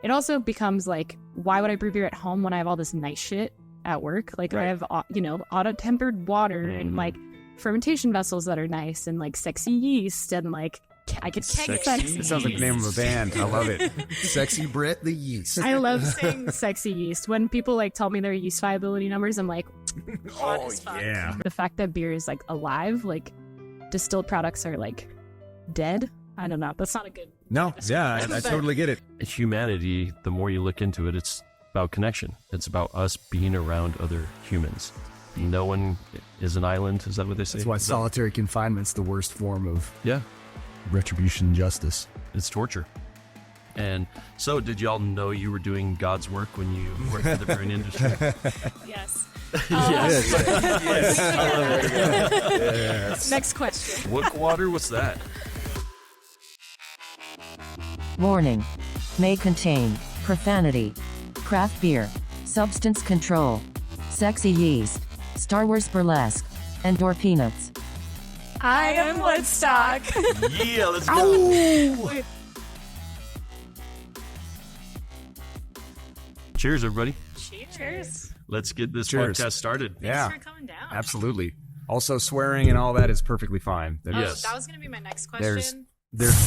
it also becomes like, why would I brew beer at home when I have all this nice shit at work? Like I have, auto-tempered water and like fermentation vessels that are nice and like sexy yeast and like I could keg sexy. It sounds like the name of a band. I love it. Sexy Brit, the yeast. I love saying sexy yeast. When people like tell me their yeast viability numbers, I'm like, Oh, yeah. the fact that beer is like alive, like distilled products are like dead. I don't know. That's not a good. No, yeah, I totally get it. Humanity, the more you look into it, it's about connection. It's about us being around other humans. No one is an island. Is that what they say? That's why solitary confinement's the worst form of Yeah. retribution and justice. It's torture. And so, did y'all know you were doing God's work when you worked in the brewing industry? Yes. Yes. Next question. Wook water? What's that? Warning. May contain profanity, craft beer, substance control, sexy yeast, Star Wars burlesque, and door peanuts. I am Woodstock. Yeah, let's go. Cheers, everybody. Cheers. Let's get this Cheers. podcast started. Yeah, Thanks for coming down. absolutely. Also, swearing and all that is perfectly fine. Yes. That was going to be my next question.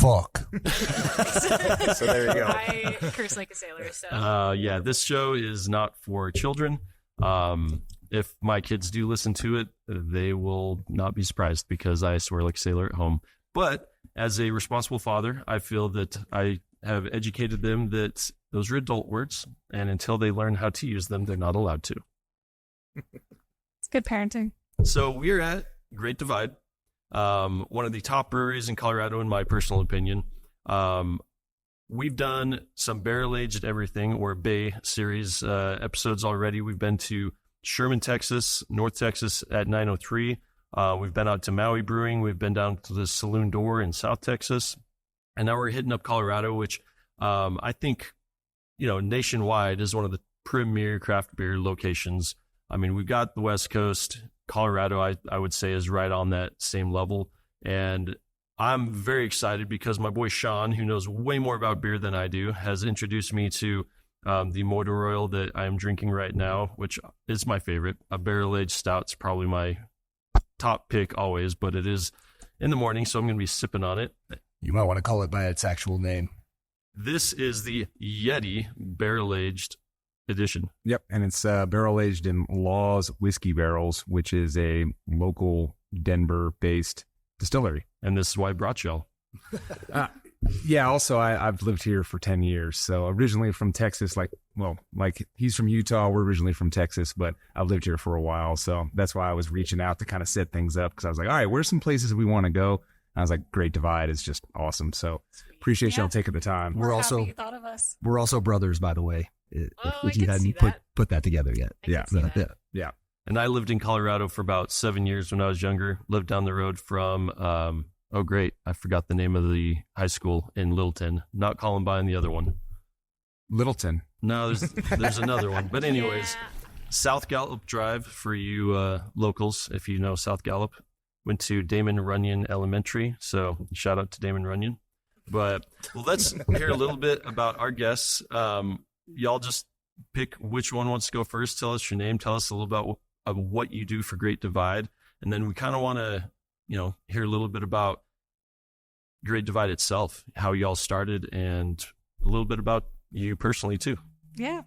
Fuck. So there you go. I curse like a sailor, so. Yeah, this show is not for children. If my kids do listen to it, they will not be surprised because I swear like a sailor at home. But as a responsible father, I feel that I have educated them that those are adult words, and until they learn how to use them, they're not allowed to. It's good parenting. So we're at Great Divide, one of the top breweries in Colorado, in my personal opinion. We've done some barrel-aged everything, or BAE series episodes already. We've been to Sherman, Texas, North Texas at 903. We've been out to Maui Brewing. We've been down to the Saloon Door in South Texas. And now we're hitting up Colorado, which I think, nationwide is one of the premier craft beer locations. I mean, we've got the West Coast. Colorado, I would say, is right on that same level. And I'm very excited because my boy Sean, who knows way more about beer than I do, has introduced me to the Motor Oil that I am drinking right now, which is my favorite. A barrel-aged stout's probably my top pick always, but it is in the morning, so I'm going to be sipping on it. You might want to call it by its actual name. This is the Yeti barrel-aged edition. Yep, and it's barrel aged in Law's Whiskey Barrels, which is a local Denver-based distillery. And this is why I brought y'all. Yeah, also I've lived here for 10 years. So originally from Texas, like he's from Utah. We're originally from Texas, but I've lived here for a while. So that's why I was reaching out to kind of set things up, because I was like, all right, where's some places we want to go? And I was like, Great Divide is just awesome. So appreciate y'all taking the time. We're happy also you thought of us. we're also brothers, by the way. I If you can see hadn't that. put that together yet. I can see that. Yeah. And I lived in Colorado for about 7 years when I was younger. Lived down the road from, I forgot the name of the high school in Littleton. Not Columbine, the other one. Littleton. No, there's another one. But anyways, Yeah. South Gallup Drive for you locals, if you know South Gallup. Went to Damon Runyon Elementary, so shout out to Damon Runyon. But let's hear a little bit about our guests. Y'all just pick which one wants to go first. Tell us your name. Tell us a little about what you do for Great Divide. And then we kind of want to, hear a little bit about Great Divide itself, how y'all started, and a little bit about you personally too. Yeah.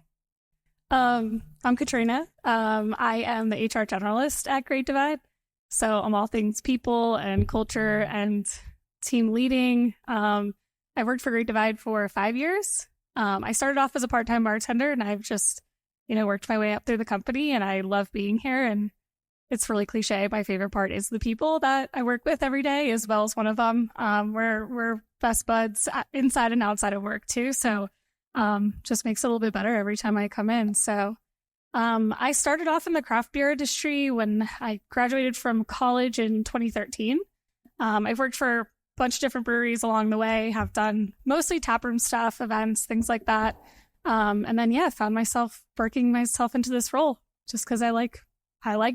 I'm Katrina. I am the HR generalist at Great Divide. So I'm all things people and culture and team leading. I worked for Great Divide for 5 years. I started off as a part-time bartender, and I've just, worked my way up through the company, and I love being here. And it's really cliche. My favorite part is the people that I work with every day, as well as one of them. We're best buds inside and outside of work too. So just makes it a little bit better every time I come in. So I started off in the craft beer industry when I graduated from college in 2013. I've worked for a bunch of different breweries along the way, have done mostly taproom stuff, events, things like that. And then, found myself working myself into this role just because I like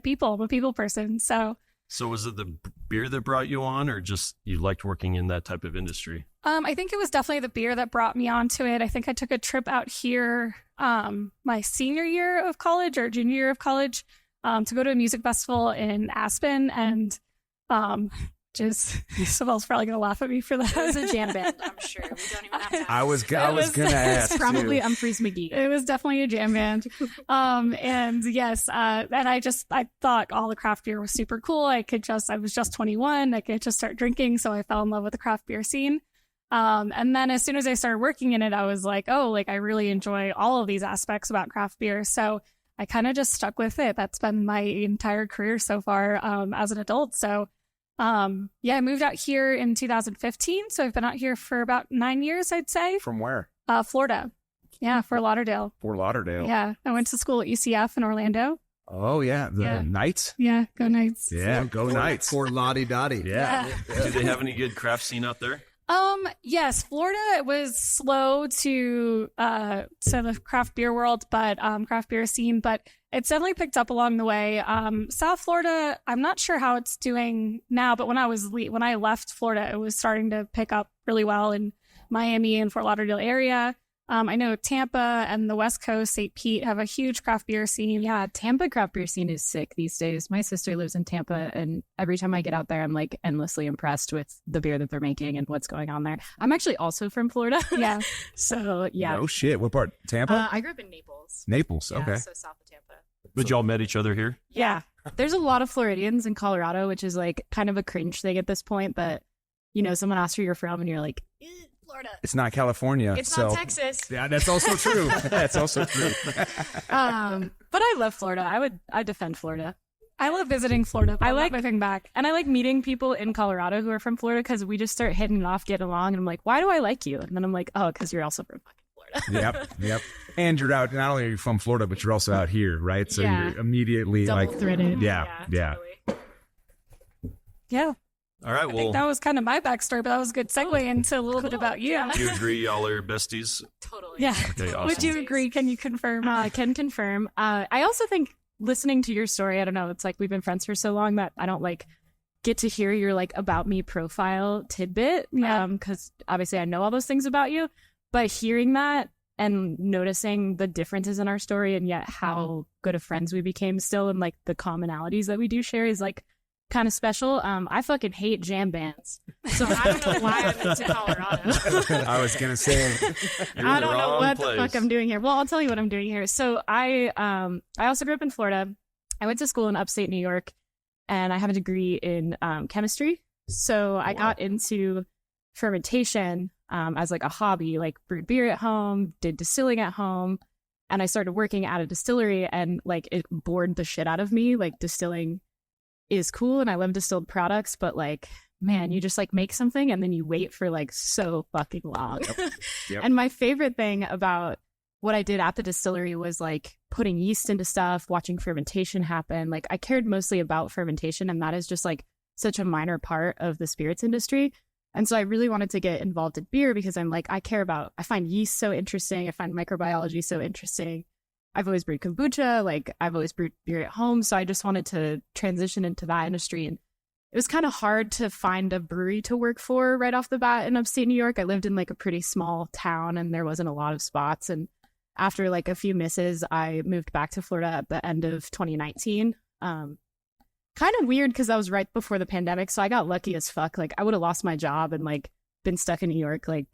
people. I'm a people person. So was it the beer that brought you on, or just you liked working in that type of industry? I think it was definitely the beer that brought me onto it. I think I took a trip out here my senior year of college or junior year of college to go to a music festival in Aspen, and just Sabelle's probably gonna laugh at me for that. It was a jam band, I'm sure. We don't even have to. I was gonna ask. Probably too. Humphreys McGee. It was definitely a jam band. And yes, and I thought all the craft beer was super cool. I was just 21. I could just start drinking. So I fell in love with the craft beer scene. And then as soon as I started working in it, I was like, oh, like I really enjoy all of these aspects about craft beer. So I kind of just stuck with it. That's been my entire career so far, as an adult. So, I moved out here in 2015. So I've been out here for about 9 years, I'd say. From where? Florida. Yeah, Fort Lauderdale. Fort Lauderdale. Yeah, I went to school at UCF in Orlando. Oh yeah, the Yeah. Knights. Yeah, go Knights. Yeah, go Knights. For Lottie Dottie. Yeah. Do they have any good craft scene out there? Yes, Florida was slow to the craft beer world, but craft beer scene, but it's definitely picked up along the way. South Florida, I'm not sure how it's doing now, but when I left Florida, it was starting to pick up really well in Miami and Fort Lauderdale area. I know Tampa and the West Coast, St. Pete, have a huge craft beer scene. Yeah, Tampa craft beer scene is sick these days. My sister lives in Tampa, and every time I get out there, I'm like endlessly impressed with the beer that they're making and what's going on there. I'm actually also from Florida. Yeah. So, yeah. No shit. What part? Tampa? I grew up in Naples. Naples. Yeah, Okay. so south of Tampa. But y'all met each other here? Yeah. There's a lot of Floridians in Colorado, which is like kind of a cringe thing at this point, but someone asks where you're from and you're like, Florida. It's not California. It's so. not Texas. Yeah, that's also true. That's also true. But I love Florida. I defend Florida. I love visiting Florida. But I I'm like not moving back. And I like meeting people in Colorado who are from Florida because we just start hitting it off, getting along, and I'm like, why do I like you? And then I'm like, oh, because you're also from fucking Florida. Yep. And you're out. Not only are you from Florida, but you're also out here, right? So Yeah. you're immediately Double like, threaded. Yeah. Totally. Yeah. All right, I think well, that was kind of my backstory, but that was a good segue into a little bit about you. Yeah. do you agree y'all are besties? Totally. Yeah. Okay, awesome. Would you agree? Can you confirm? I can confirm. I also think listening to your story, I don't know, it's like we've been friends for so long that I don't like get to hear your like about me profile tidbit. Yeah. Because obviously I know all those things about you, but hearing that and noticing the differences in our story and yet how good of friends we became still and like the commonalities that we do share is like kind of special. I fucking hate jam bands. So I don't know why I moved to Colorado. I was gonna say, You're I in the don't know wrong what place. the fuck I'm doing here. Well, I'll tell you what I'm doing here. So I also grew up in Florida. I went to school in upstate New York, and I have a degree in chemistry. So I got into fermentation as like a hobby, like brewed beer at home, did distilling at home, and I started working at a distillery, and like it bored the shit out of me. Like distilling is cool, and I love distilled products, but like, man, you just like make something and then you wait for like so fucking long. Yep. And my favorite thing about what I did at the distillery was like putting yeast into stuff, watching fermentation happen. Like I cared mostly about fermentation, and that is just like such a minor part of the spirits industry. And so I really wanted to get involved in beer because I'm like, I find yeast so interesting. I find microbiology so interesting. I've always brewed kombucha, like I've always brewed beer at home. So I just wanted to transition into that industry. And it was kind of hard to find a brewery to work for right off the bat in upstate New York. I lived in like a pretty small town and there wasn't a lot of spots. And after like a few misses, I moved back to Florida at the end of 2019. Kind of weird because that was right before the pandemic. So I got lucky as fuck. Like I would have lost my job and like been stuck in New York, like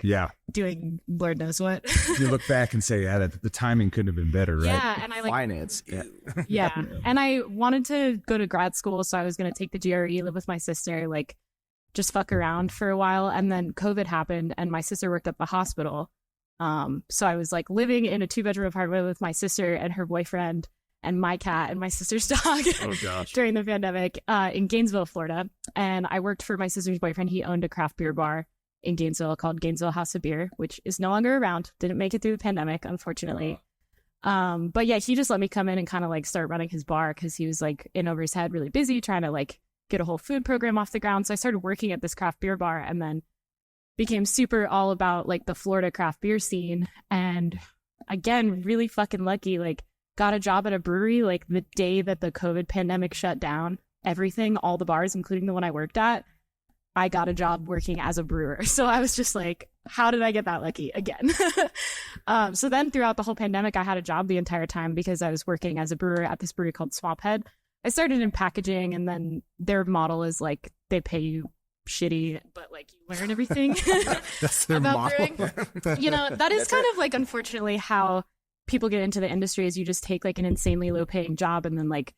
doing Lord knows what. You look back and say, yeah, the timing couldn't have been better, right? Yeah, and I like Finance. Yeah. yeah, and I wanted to go to grad school, so I was going to take the GRE, live with my sister, like just fuck around for a while, and then COVID happened, and my sister worked at the hospital. So I was like living in a 2-bedroom apartment with my sister and her boyfriend and my cat and my sister's dog Oh gosh. during the pandemic in Gainesville, Florida. And I worked for my sister's boyfriend. He owned a craft beer bar in Gainesville called Gainesville House of Beer, which is no longer around. Didn't make it through the pandemic, unfortunately. But yeah, he just let me come in and kind of like start running his bar because he was like in over his head, really busy trying to like get a whole food program off the ground. So I started working at this craft beer bar and then became super all about like the Florida craft beer scene. And again, really fucking lucky, like got a job at a brewery like the day that the COVID pandemic shut down everything, all the bars, including the one I worked at. I got a job working as a brewer. So I was just like, how did I get that lucky again? So then throughout the whole pandemic, I had a job the entire time because I was working as a brewer at this brewery called Swaphead. I started in packaging, and then their model is like they pay you shitty, but like you learn everything. That's their about model. brewing. You know, that is kind of like unfortunately how people get into the industry is you just take like an insanely low paying job and then like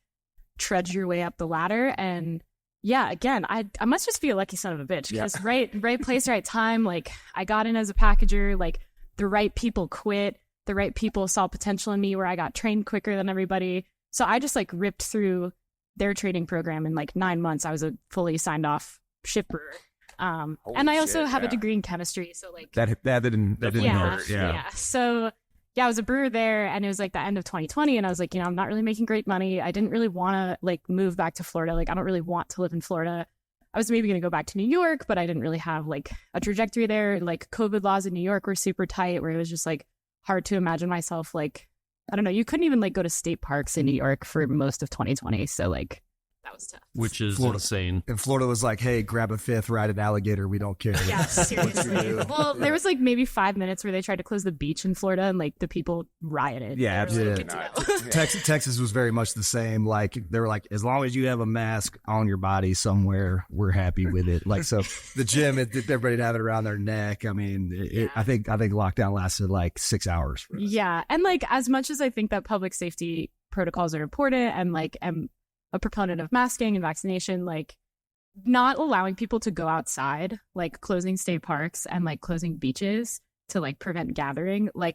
trudge your way up the ladder. And yeah, again, I must just be a lucky son of a bitch because right place, right time. Like I got in as a packager, like the right people quit, the right people saw potential in me where I got trained quicker than everybody. So I just like ripped through their training program in like 9 months. I was a fully signed off ship brewer. And I also have a degree in chemistry. So like that didn't hurt. Yeah. So yeah, I was a brewer there, and it was like the end of 2020. And I was like, you know, I'm not really making great money. I didn't really want to like move back to Florida. Like, I don't really want to live in Florida. I was maybe going to go back to New York, but I didn't really have like a trajectory there. Like COVID laws in New York were super tight, where it was just like hard to imagine myself like, I don't know, you couldn't even like go to state parks in New York for most of 2020. So like that was tough. Which is Florida. insane. And Florida was like, hey, grab a fifth, ride an alligator. We don't care. Yeah, seriously. Well, there was like maybe 5 minutes where they tried to close the beach in Florida, and like the people rioted. Yeah, They were like, absolutely. "Good to know." Texas was very much the same. Like they were like, as long as you have a mask on your body somewhere, we're happy with it. Like so, the gym, everybody have it around their neck. I mean, I think lockdown lasted like 6 hours. For us. Yeah, and like as much as I think that public safety protocols are important, and like am a proponent of masking and vaccination, like not allowing people to go outside, like closing state parks and like closing beaches to like prevent gathering, like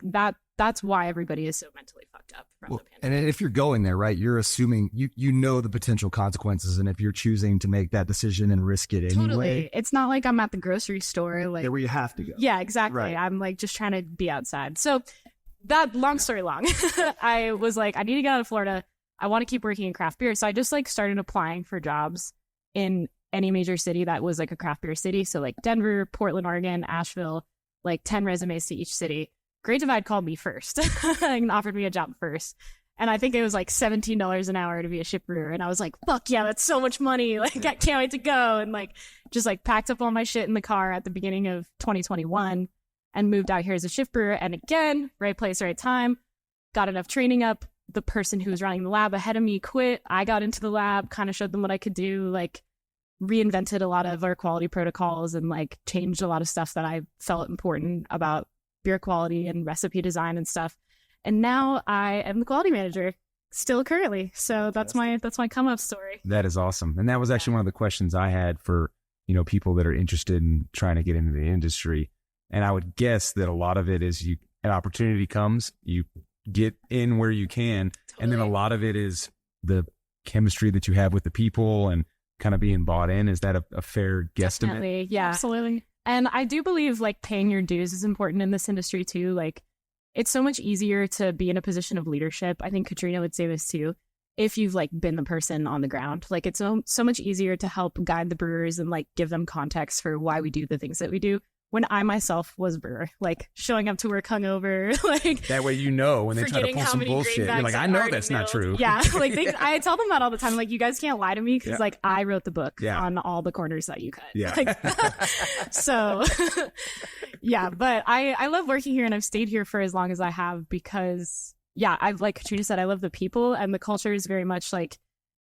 that's why everybody is so mentally fucked up from the And pandemic. if you're going there, right, you're assuming you know the potential consequences, and if you're choosing to make that decision and risk it anyway, Totally. It's not like I'm at the grocery store like there where you have to go. Yeah, exactly. Right. I'm like just trying to be outside. So that long story long, I was like, I need to get out of Florida. I want to keep working in craft beer. So I just like started applying for jobs in any major city that was like a craft beer city. So like Denver, Portland, Oregon, Asheville, like 10 resumes to each city. Great Divide called me first and offered me a job first. And I think it was like $17 an hour to be a ship brewer. And I was like, fuck yeah, that's so much money. Like, I can't wait to go. And like, just like packed up all my shit in the car at the beginning of 2021 and moved out here as a ship brewer. And again, right place, right time, got enough training up. The person who was running the lab ahead of me quit. I got into the lab, kind of showed them what I could do, like reinvented a lot of our quality protocols and like changed a lot of stuff that I felt important about beer quality and recipe design and stuff. And now I am the quality manager still currently. So that's my come up story. That is awesome. And that was actually one of the questions I had for, you know, people that are interested in trying to get into the industry. And I would guess that a lot of it is an opportunity comes, you get in where you can. Totally. And then a lot of it is the chemistry that you have with the people and kind of being bought in. Is that a fair guesstimate? Definitely. Yeah, absolutely. And I do believe like paying your dues is important in this industry too. Like it's so much easier to be in a position of leadership. I think Katrina would say this too. If you've like been the person on the ground, like it's so much easier to help guide the brewers and like give them context for why we do the things that we do. When I myself was a brewer, like showing up to work hungover, like that way, you know, when they try to pull some bullshit, you're like, I know that's not true. Yeah, like I tell them that all the time. Like, you guys can't lie to me because like I wrote the book on all the corners that you cut. Yeah. Like, so yeah, but I love working here, and I've stayed here for as long as I have because I've like Katrina said, I love the people, and the culture is very much like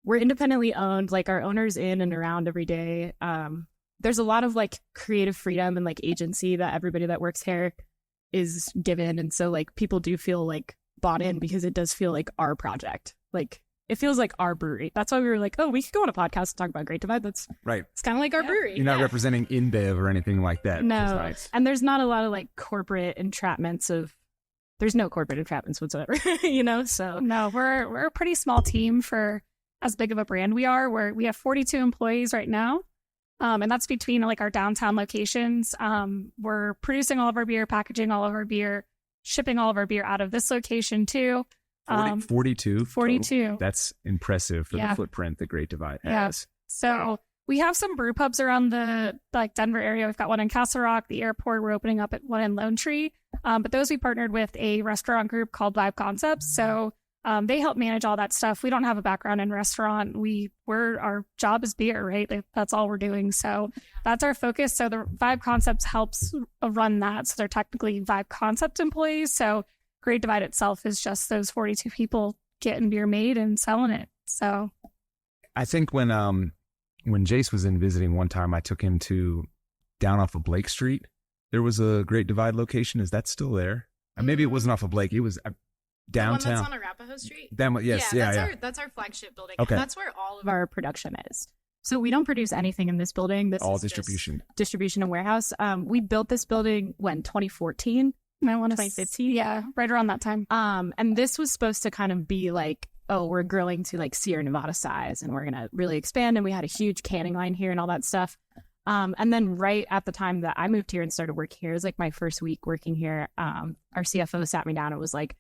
we're independently owned. Like our owner's in and around every day. There's a lot of like creative freedom and like agency that everybody that works here is given. And so like people do feel like bought in because it does feel like our project. Like it feels like our brewery. That's why we were like, oh, we could go on a podcast and talk about Great Divide. That's right. It's kind of like our brewery. You're not representing InBev or anything like that. No. Nice. And there's not a lot of like corporate entrapments there's no corporate entrapments whatsoever, you know? So no, we're a pretty small team for as big of a brand we are. We have 42 employees right now. And that's between like our downtown locations. We're producing all of our beer, packaging all of our beer, shipping all of our beer out of this location too. 42? 42. Total. That's impressive for the footprint that Great Divide has. Yeah. So we have some brew pubs around the like Denver area. We've got one in Castle Rock, the airport. We're opening up at one in Lone Tree. But those we partnered with a restaurant group called Vibe Concepts. So They help manage all that stuff. We don't have a background in restaurant. Our job is beer, right? That's all we're doing. So that's our focus. So the Vibe Concepts helps run that. So they're technically Vibe Concept employees. So Great Divide itself is just those 42 people getting beer made and selling it. So I think when Jace was in visiting one time, I took him to down off of Blake Street. There was a Great Divide location. Is that still there? Maybe it wasn't off of Blake. It was downtown. The one that's on Arapahoe Street? That's our flagship building. Okay. And that's where all of our production is. So we don't produce anything in this building. This all is distribution. Distribution and warehouse. We built this building, 2014? I want to 2015? Yeah, right around that time. And this was supposed to kind of be like, oh, we're growing to like Sierra Nevada size and we're going to really expand. And we had a huge canning line here and all that stuff. And then right at the time that I moved here and started working here, it was like my first week working here. Our CFO sat me down and was like,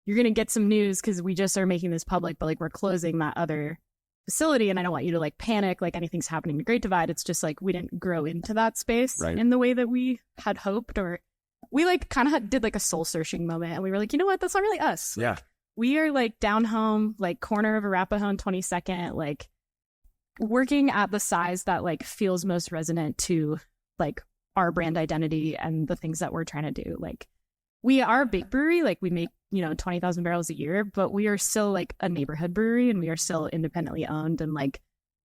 you're going to get some news because we just are making this public, but like we're closing that other facility. And I don't want you to like panic, like anything's happening to Great Divide. It's just like we didn't grow into that space in the way that we had hoped, or we like kind of did like a soul searching moment. And we were like, you know what? That's not really us. Yeah. Like, we are like down home, like corner of Arapahoe and 22nd, like working at the size that like feels most resonant to like our brand identity and the things that we're trying to do. Like we are a big brewery, like we make, 20,000 barrels a year, but we are still like a neighborhood brewery and we are still independently owned and like,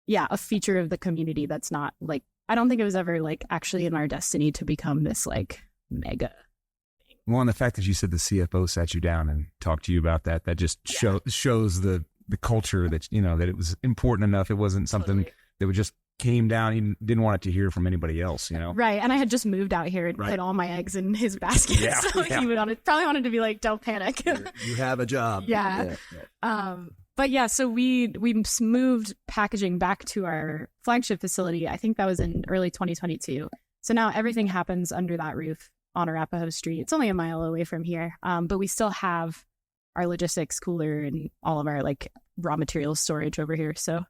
yeah, a feature of the community that's not like, I don't think it was ever like actually in our destiny to become this like mega. Well, and the fact that you said the CFO sat you down and talked to you about that just shows the culture that, that it was important enough. It wasn't something that would just came down. He didn't want it to hear from anybody else, Right. And I had just moved out here and put all my eggs in his basket. Yeah, so he would probably wanted to be like, don't panic. You have a job. Yeah. But yeah, so we moved packaging back to our flagship facility. I think that was in early 2022. So now everything happens under that roof on Arapahoe Street. It's only a mile away from here. But we still have our logistics cooler and all of our like raw materials storage over here. So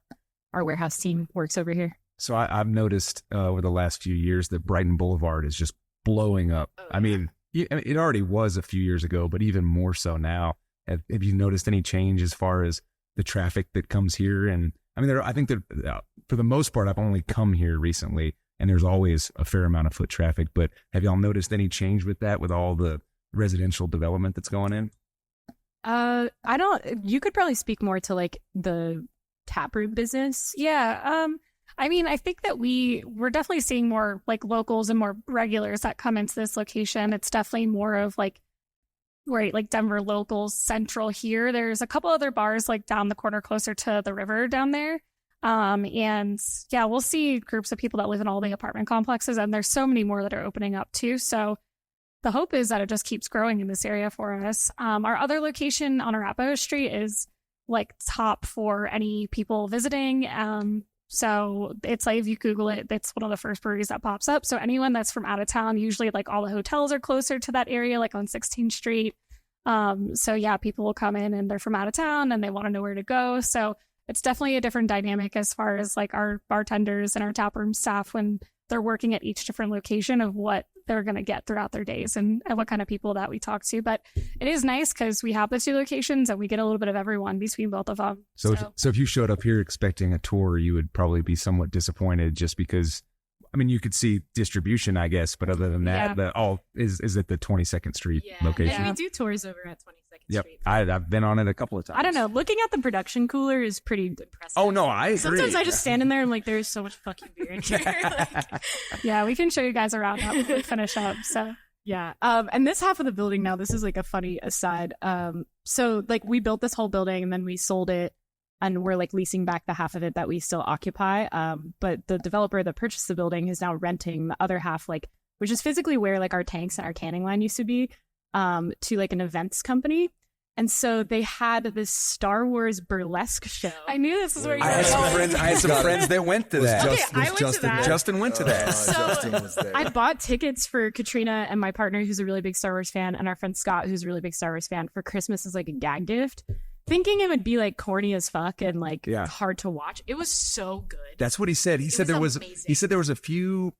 our warehouse team works over here. So I've noticed over the last few years that Brighton Boulevard is just blowing up. I mean, it already was a few years ago, but even more so now. Have you noticed any change as far as the traffic that comes here? And I mean, I think that for the most part, I've only come here recently, and there's always a fair amount of foot traffic. But have y'all noticed any change with that, with all the residential development that's going in? You could probably speak more to like the taproom business. Yeah. I mean, I think that we're definitely seeing more like locals and more regulars that come into this location. It's definitely more of like, right, like Denver locals central here. There's a couple other bars like down the corner closer to the river down there. And yeah, we'll see groups of people that live in all the apartment complexes, and there's so many more that are opening up too. So the hope is that it just keeps growing in this area for us. Our other location on Arapahoe Street is like top for any people visiting. So it's like, if you Google it, it's one of the first breweries that pops up. So anyone that's from out of town, usually like all the hotels are closer to that area, like on 16th Street. So yeah, people will come in and they're from out of town and they want to know where to go. So it's definitely a different dynamic as far as like our bartenders and our taproom staff when they're working at each different location of what they're going to get throughout their days and what kind of people that we talk to. But it is nice because we have the two locations and we get a little bit of everyone between both of them. So if you showed up here expecting a tour, you would probably be somewhat disappointed just because, I mean, you could see distribution, I guess, but other than that, is at the 22nd Street location. Yeah, we do tours over at 22nd Street. I've been on it a couple of times. I don't know. Looking at the production cooler is pretty impressive. Oh, no, I agree. Sometimes I just stand in there and like, there's so much fucking beer in here. Yeah, we can show you guys around how we finish up. So yeah. And this half of the building now, this is like a funny aside. So like we built this whole building and then we sold it and we're like leasing back the half of it that we still occupy. But the developer that purchased the building is now renting the other half, like, which is physically where like our tanks and our canning line used to be, to like an events company. And so they had this Star Wars Burlesque show. I knew this is where you were I had some friends that went to that. Okay, I went to that. Justin went to that. So Justin was there. I bought tickets for Katrina and my partner, who's a really big Star Wars fan, and our friend Scott, who's a really big Star Wars fan, for Christmas as like a gag gift, thinking it would be like corny as fuck and like hard to watch. It was so good. That's what he said. He said there was a few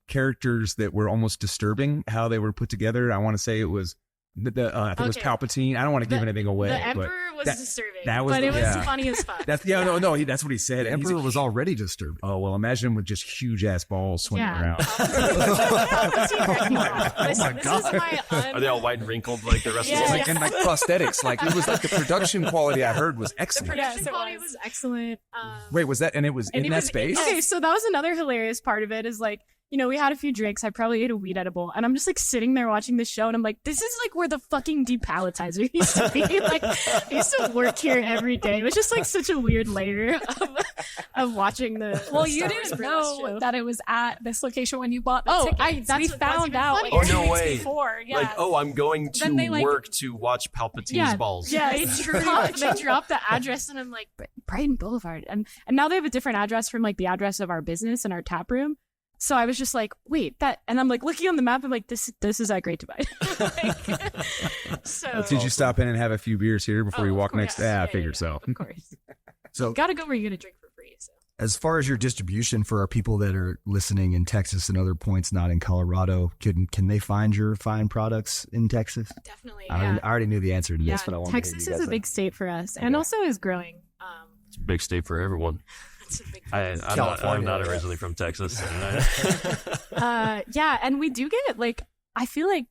characters that were almost disturbing how they were put together. I want to say it was I think it was Okay. Palpatine. I don't want to give anything away. The but Emperor was that- disturbing, that was- but it was yeah. funny as fuck. that's that's what he said. The And he's Emperor a- was already disturbed. Oh well, imagine him with just huge ass balls swinging Yeah. around. Oh my God. Are they all white and wrinkled like the rest Yeah. of them? Like, and like prosthetics, like it was like the production quality I heard was The excellent. production Yes, it quality was. was excellent. Wait, was that? And it was And in it that was- space. Okay, so that was another hilarious part of it is like, you know, we had a few drinks. I probably ate a weed edible, and I'm just like sitting there watching the show, and I'm like, this is like where the fucking depalletizer used to be. Like, I used to work here every day. It was just like such a weird layer of watching the. Well, the you Star Wars didn't Burlesque know show. that it was at this location when you bought the Oh, tickets. that's we what- that's found even out funny. like Oh, 2 no weeks way. before. Yeah. Like, oh, I'm going to Then they, like- work to watch Palpatine's balls. Yeah, they dropped the address, and I'm like, Brighton Boulevard, and now they have a different address from like the address of our business and our tap room. So I was just like, wait, that, and I'm like looking on the map. I'm like, this is at Great Divide. So Did you stop in and have a few beers here before Oh, you of walk course. next? Yeah, I Yeah, figured yeah, so. Of course, So gotta go where you're gonna drink for free. So as far as your distribution for our people that are listening in Texas and other points not in Colorado, can they find your fine products in Texas? definitely, I already knew the answer to this, but I want Texas to hear you is guys a big state for us, and also is growing. It's a big state for everyone. It's a big I'm California, not yeah. originally from Texas. yeah, and we do get like, I feel like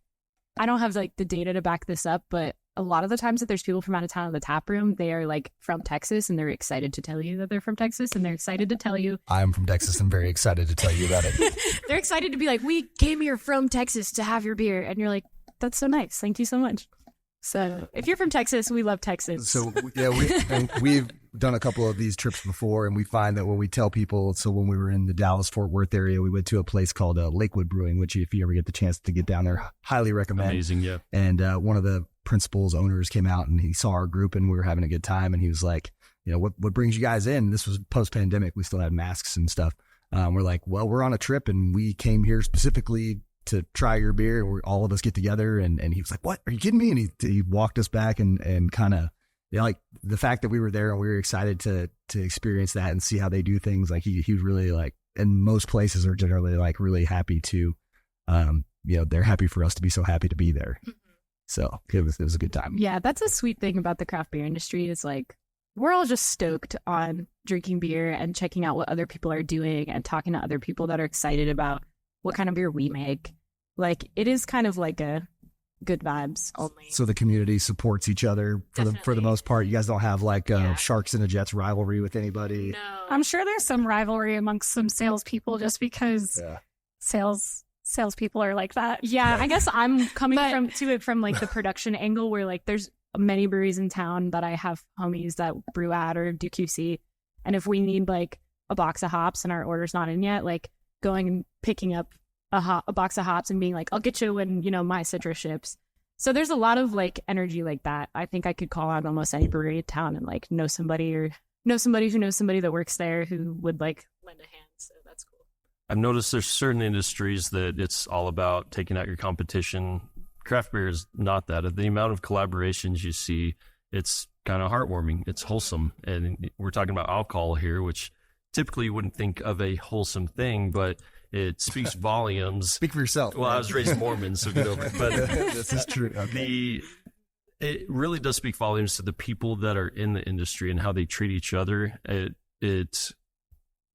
I don't have like the data to back this up, but a lot of the times that there's people from out of town in the tap room, they are like from Texas, and they're excited to tell you that they're from Texas, and they're excited to tell you I'm from Texas and very excited to tell you about it. they're excited to be like, we came here from Texas to have your beer, and you're like, that's so nice, thank you so much. So if you're from Texas, we love Texas. So yeah, we've done a couple of these trips before, and we find that when we tell people, so when we were in the Dallas-Fort Worth area, we went to a place called Lakewood Brewing, which if you ever get the chance to get down there, highly recommend. Amazing, yeah. And one of the principal's owners came out and he saw our group and we were having a good time, and he was like, you know, what brings you guys in? This was post-pandemic. We still had masks and stuff. We're like, well, we're on a trip and we came here specifically to try your beer. All of us get together, and he was like, what? Are you kidding me? And he walked us back and kind of, you know, like the fact that we were there and we were excited to experience that and see how they do things. Like he was really like, and most places are generally like really happy to, you know, they're happy for us to be so happy to be there. So it was a good time. Yeah, that's a sweet thing about the craft beer industry is like, we're all just stoked on drinking beer and checking out what other people are doing and talking to other people that are excited about what kind of beer we make. Like, it is kind of like a good vibes only. So the community supports each other for the Definitely. most part. You guys don't have like Yeah. Sharks and the Jets rivalry with anybody. No. I'm sure there's some rivalry amongst some salespeople just because Yeah. salespeople are like that. Yeah, I guess I'm coming But- to it from like the production angle where like there's many breweries in town that I have homies that brew at or do QC. And if we need like a box of hops and our order's not in yet, like going and picking up a box of hops and being like, I'll get you when, you know, my citrus ships. So there's a lot of like energy like that. I think I could call out almost any brewery in town and like know somebody who knows somebody that works there who would like lend a hand. So that's cool. I've noticed there's certain industries that it's all about taking out your competition. Craft beer is not that. The amount of collaborations you see, it's kind of heartwarming. It's wholesome. And we're talking about alcohol here, which typically you wouldn't think of a wholesome thing, but it speaks volumes. Speak for yourself. Well, I was raised Mormon, so get over it. But This is true. Okay. it really does speak volumes to the people that are in the industry and how they treat each other. It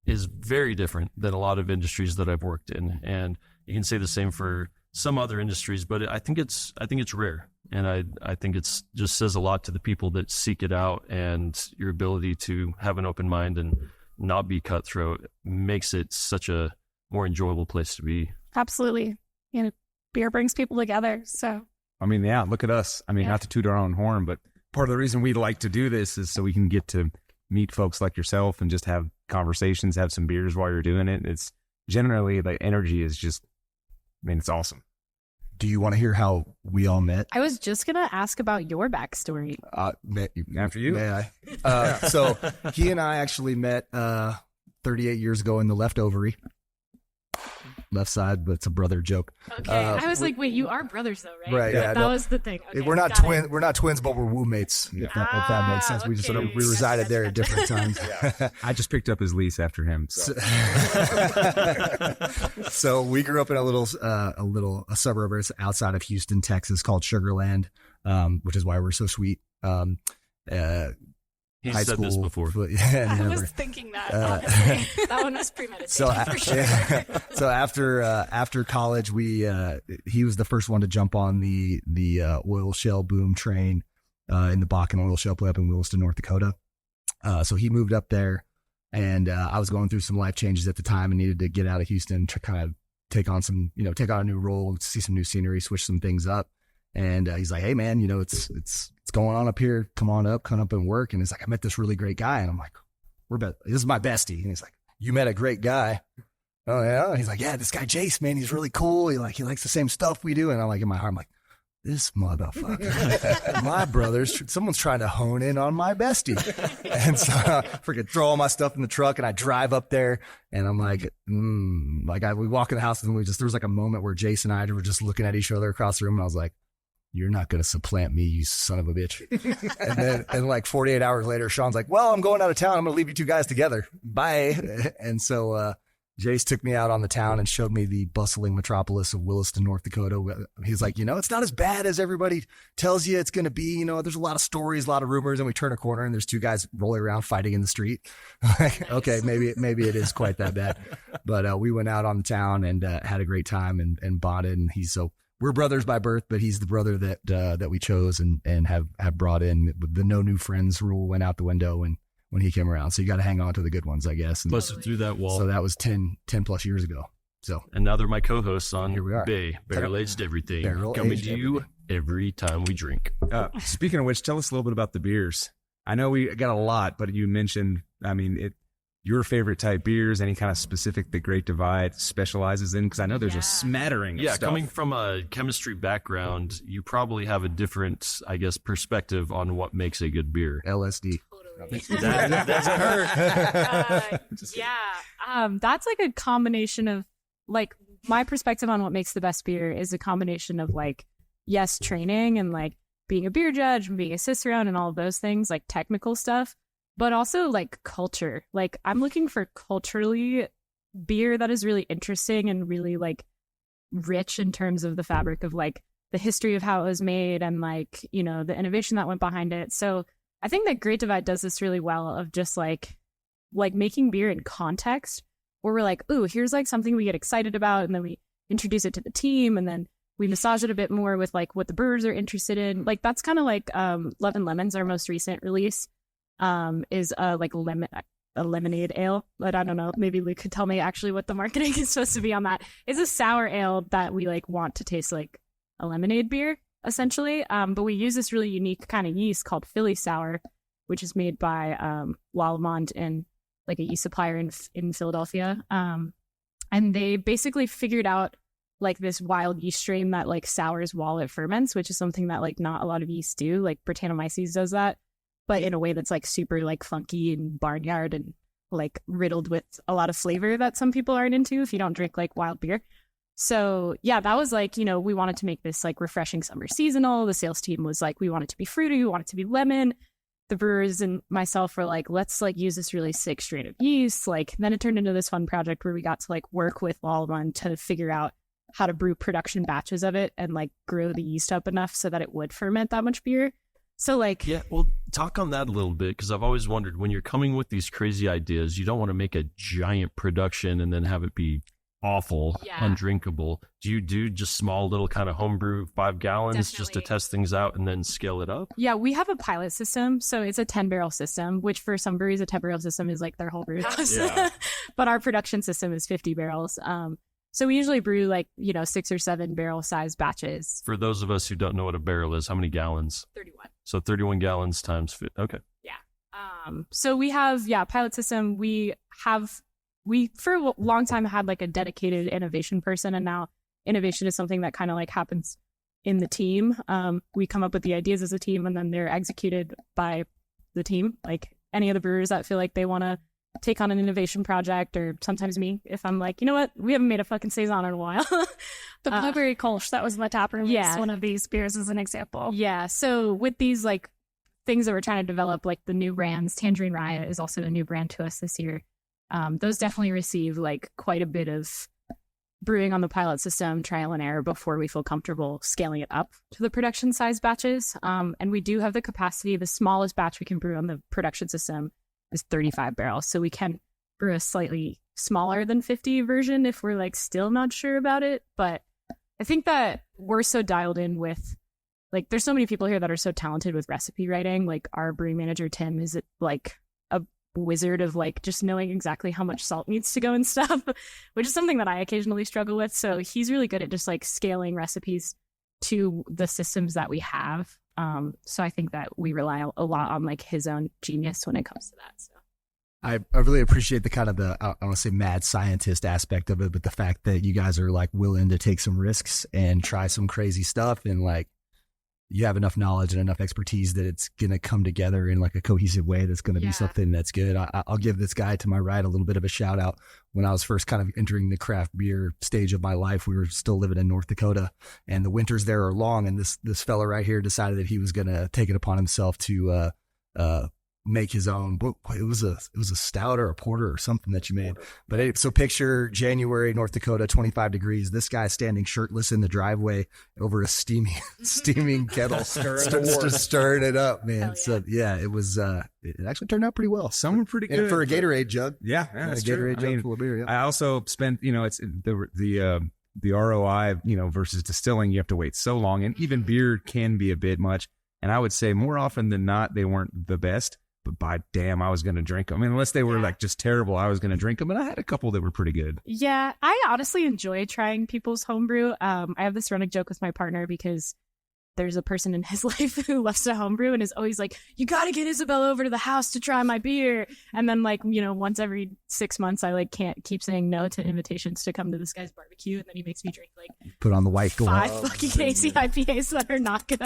is very different than a lot of industries that I've worked in, and you can say the same for some other industries. But I think it's rare, and I think it's just says a lot to the people that seek it out, and your ability to have an open mind and not be cutthroat makes it such a more enjoyable place to be. Absolutely. You know, beer brings people together. So I mean, yeah, look at us. I mean, Yeah. not to toot our own horn, but part of the reason we like to do this is so we can get to meet folks like yourself and just have conversations, have some beers while you're doing it. It's generally the energy is just, I mean, it's awesome. Do you want to hear how we all met? I was just going to ask about your backstory. After you. May I? So he and I actually met 38 years ago in the Leftovery. left side, but it's a brother joke. Okay. I was like, wait, you are brothers though, right? Right, yeah, That no. was the thing. Okay, We're not got twins. it. We're not twins, but we're roommates. If that makes sense. We just okay. we resided there at different times. I just picked up his lease after him. So. So we grew up in a suburb outside of Houston, Texas, called Sugarland, which is why we're so sweet. He's High said this school, before. but, yeah, I never. was thinking that. Honestly. That one was premeditated So, for sure. so after college, he was the first one to jump on the oil shale boom train in the Bakken oil shale play up in Williston, North Dakota. So he moved up there, and I was going through some life changes at the time and needed to get out of Houston to kind of take on a new role, see some new scenery, switch some things up. And he's like, "Hey man, it's going on up here. Come up and work." And he's like, "I met this really great guy." And I'm like, "This is my bestie." And he's like, "You met a great guy?" Oh yeah. And he's like, "Yeah, this guy Jace, man, he's really cool. He likes the same stuff we do." And I'm like, in my heart, I'm like, this motherfucker, my brothers, someone's trying to hone in on my bestie. And so I freaking throw all my stuff in the truck and I drive up there and I'm like, we walk in the house and there was like a moment where Jace and I were just looking at each other across the room and I was like, "You're not going to supplant me, you son of a bitch." and like 48 hours later, Sean's like, "Well, I'm going out of town. I'm going to leave you two guys together. Bye." And so, Jace took me out on the town and showed me the bustling metropolis of Williston, North Dakota. He's like, "It's not as bad as everybody tells you it's going to be. There's a lot of stories, a lot of rumors." And we turn a corner and there's two guys rolling around fighting in the street. Like, nice. Okay, maybe it is quite that bad. But we went out on the town and had a great time and bonded. And we're brothers by birth, but he's the brother that we chose and have brought in. The no new friends rule went out the window when he came around. So you got to hang on to the good ones, I guess. And Busted through that wall. so that was 10 plus years ago. So And now they're my co-hosts on Here we are. BAE, Barrel Aged Everything, Barrel coming Aged to you every time we drink. Speaking of which, tell us a little bit about the beers. I know we got a lot, but you mentioned, your favorite type beers, any kind of specific that Great Divide specializes in? Because I know there's a smattering of Yeah, stuff. coming from a chemistry background, you probably have a different, I guess, perspective on what makes a good beer. LSD. That doesn't hurt. That's like a combination of like my perspective on what makes the best beer is a combination of like, yes, training and like being a beer judge and being a cicerone and all of those things, like technical stuff, but also like culture. Like I'm looking for culturally beer that is really interesting and really like rich in terms of the fabric of like the history of how it was made and like, the innovation that went behind it. So I think that Great Divide does this really well of just like making beer in context where we're like, ooh, here's like something we get excited about. And then we introduce it to the team and then we massage it a bit more with like what the brewers are interested in. Like that's kind of like Love and Lemons, our most recent release, is a lemonade ale. But I don't know, maybe Luke could tell me actually what the marketing is supposed to be on that. It's a sour ale that we like want to taste like a lemonade beer, essentially. But we use this really unique kind of yeast called Philly Sour, which is made by Lallemand and like a yeast supplier in Philadelphia. And they basically figured out like this wild yeast strain that like sours while it ferments, which is something that like not a lot of yeast do. Like Brettanomyces does that, but in a way that's like super like funky and barnyard and like riddled with a lot of flavor that some people aren't into if you don't drink like wild beer. So yeah, that was like, we wanted to make this like refreshing summer seasonal. The sales team was like, we want it to be fruity, we want it to be lemon. The brewers and myself were like, let's like use this really sick strain of yeast. Like then it turned into this fun project where we got to like work with Lallemand to figure out how to brew production batches of it and like grow the yeast up enough so that it would ferment that much beer. So like, yeah, well, talk on that a little bit because I've always wondered when you're coming with these crazy ideas, you don't want to make a giant production and then have it be awful, undrinkable. Do you do just small little kind of homebrew 5 gallons just to test things out and then scale it up? Yeah, we have a pilot system. So it's a 10-barrel system, which for some breweries, a 10-barrel system is like their whole brew house. Yeah. But our production system is 50 barrels. So we usually brew like, 6 or 7 barrel size batches. For those of us who don't know what a barrel is, how many gallons? 31. So 31 gallons times 50. Okay. Yeah. So we have, pilot system. We for a long time had like a dedicated innovation person, and now innovation is something that kind of like happens in the team. We come up with the ideas as a team and then they're executed by the team. Like any of the brewers that feel like they want to take on an innovation project, or sometimes me, if I'm like, you know what, we haven't made a fucking Saison in a while. The Blueberry Kolsch that was in the tap room yeah. is one of these beers as an example. Yeah. So with these like things that we're trying to develop, like the new brands, Tangerine Raya is also a new brand to us this year. Those definitely receive like quite a bit of brewing on the pilot system, trial and error before we feel comfortable scaling it up to the production size batches. And we do have the capacity. The smallest batch we can brew on the production system is 35 barrels. So we can brew a slightly smaller than 50 version if we're like still not sure about it. But I think that we're so dialed in with, like, there's so many people here that are so talented with recipe writing. Like our brewing manager, Tim, is like a wizard of like just knowing exactly how much salt needs to go and stuff, which is something that I occasionally struggle with. So he's really good at just like scaling recipes to the systems that we have. So I think that we rely a lot on like his own genius when it comes to that. So I really appreciate the kind of I don't want to say mad scientist aspect of it, but the fact that you guys are like willing to take some risks and try some crazy stuff, and like you have enough knowledge and enough expertise that it's going to come together in like a cohesive way that's going to be something that's good. I'll give this guy to my right a little bit of a shout out. When I was first kind of entering the craft beer stage of my life, we were still living in North Dakota, and the winters there are long. And this fella right here decided that he was going to take it upon himself to make his own. It was a stout or a porter or something that you made. But anyway, so picture January, North Dakota, 25 degrees. This guy standing shirtless in the driveway over a steaming kettle, just stirring it up, man. Yeah. So yeah, it was. It actually turned out pretty well. Some pretty good And for a Gatorade jug. Yeah, that's a true. Gatorade jug full of beer. Yeah. I also spent, it's the ROI, versus distilling. You have to wait so long, and even beer can be a bit much. And I would say more often than not, they weren't the best. But by damn, I was going to drink them. I mean, unless they were like just terrible, I was going to drink them. And I had a couple that were pretty good. yeah, I honestly enjoy trying people's homebrew. I have this running joke with my partner because there's a person in his life who loves to homebrew and is always like, you got to get Isabel over to the house to try my beer. And then like, once every 6 months, I like can't keep saying no to invitations to come to this guy's barbecue. And then he makes me drink like Put on the white glove. 5 fucking AC IPAs that are not good.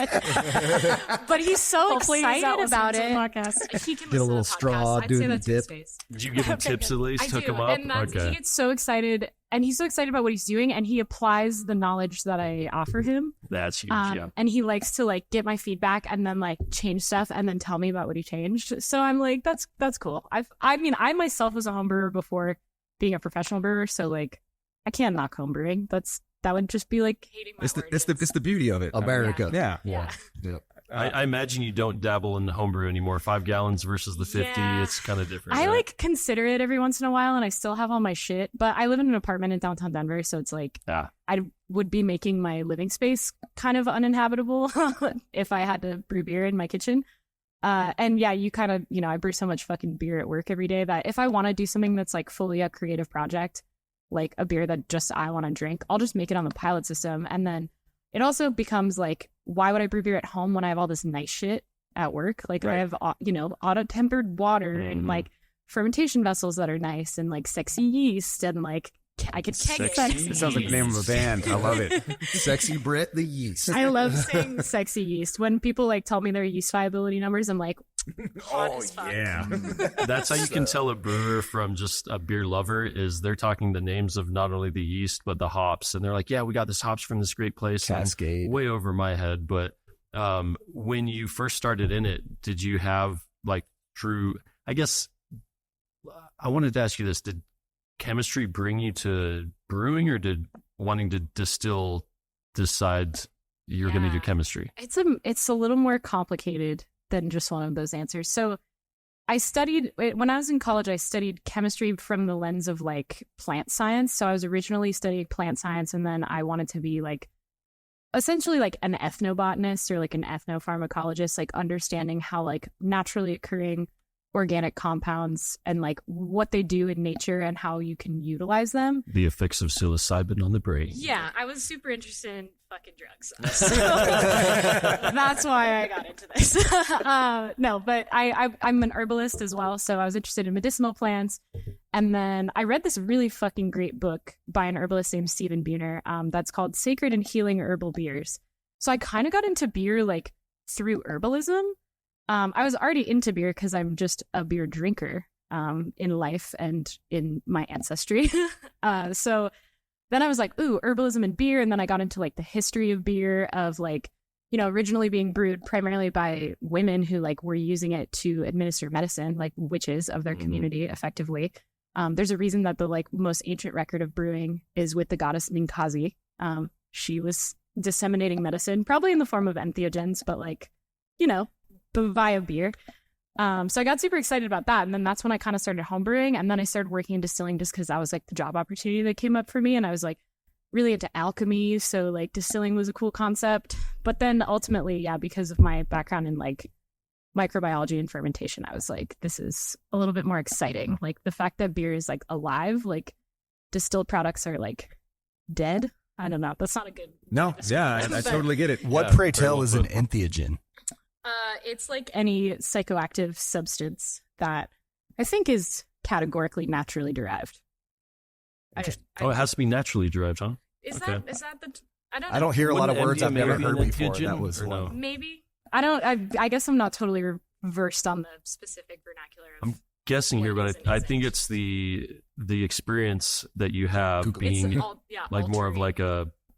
But he's so Hopefully he's excited not about listening it. to the podcast. He can Get a listen little to the straw, podcast. I'd do say the that's his dip. space. Did you give him tips at least? I Hook do, him up? and he gets so excited, and he's so excited about what he's doing, and he applies the knowledge that I offer him. That's huge. Yeah. And he likes to like get my feedback and then like change stuff and then tell me about what he changed. So I'm like, that's cool. I myself was a home brewer before being a professional brewer, so like I can't knock home brewing. That would just be like hating my It's the beauty of it. America. Yeah. yeah. I imagine you don't dabble in the homebrew anymore. 5 gallons versus the 50. Yeah. It's kind of different. I right? like consider it every once in a while, and I still have all my shit. But I live in an apartment in downtown Denver, so it's like I would be making my living space kind of uninhabitable if I had to brew beer in my kitchen. And yeah, you kind of, I brew so much fucking beer at work every day that if I want to do something that's like fully a creative project, like a beer that just I want to drink, I'll just make it on the pilot system. And then it also becomes like, why would I brew beer at home when I have all this nice shit at work? Like I have, auto-tempered water and like fermentation vessels that are nice and like sexy yeast and like I could keg Sexy It sounds like the name of a band. I love it. Sexy Brit, the yeast. I love saying sexy yeast. When people like tell me their yeast viability numbers, I'm like, hot as fuck. Yeah. That's how you can tell a brewer from just a beer lover is they're talking the names of not only the yeast but the hops, and they're like, yeah, we got this hops from this great place. Cascade. Way over my head. But when you first started in it, did you have like true? I guess I wanted to ask you this: did chemistry bring you to brewing, or did wanting to distill decide you're going to do chemistry? It's a little more complicated than just one of those answers. So I studied, when I was in college, I studied chemistry from the lens of like plant science. So I was originally studying plant science, and then I wanted to be like essentially like an ethnobotanist or like an ethnopharmacologist, like understanding how like naturally occurring organic compounds and like what they do in nature and how you can utilize them. The effects of psilocybin on the brain. Yeah, I was super interested in fucking drugs. So that's why I got into this. No, but I'm an herbalist as well, so I was interested in medicinal plants. And then I read this really fucking great book by an herbalist named Stephen Buhner that's called Sacred and Healing Herbal Beers. So I kind of got into beer like through herbalism. I was already into beer because I'm just a beer drinker. in life and in my ancestry. So then I was like, ooh, herbalism and beer. And then I got into like the history of beer, of like, you know, originally being brewed primarily by women who like were using it to administer medicine, like witches of their community effectively. There's a reason that the like most ancient record of brewing is with the goddess Ninkasi. She was disseminating medicine, probably in the form of entheogens, but like, you know, via beer. So I got super excited about that. And then that's when I kind of started homebrewing. And then I started working in distilling just because that was like the job opportunity that came up for me. And I was like really into alchemy. So like distilling was a cool concept. But then ultimately, yeah, because of my background in like microbiology and fermentation, I was like, this is a little bit more exciting. Like the fact that beer is like alive, like distilled products are like dead. I don't know. That's not a good. No, yeah, I totally get it. What, Yeah, pray very tell, well is an put. entheogen? It's like any psychoactive substance that I think is categorically naturally derived. Oh, it has to be naturally derived, huh? Is okay. that the? I don't know. I don't hear a lot of Wouldn't words I've MDMA never be heard an before. entheogen, That was or no? one. Maybe I don't. I guess I'm not totally versed on the specific vernacular. Of Guessing here, what but is I an think it's the experience that you have Google. it's being like more of altering. like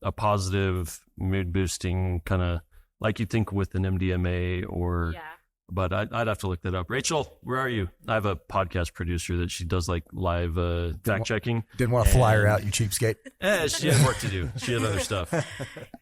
a positive mood boosting kind of like you think with an MDMA or. Yeah. But I'd have to look that up. Rachel, where are you? I have a podcast producer that she does like live fact checking. Didn't want to fly her And- out, you cheapskate. She had work to do. She had other stuff.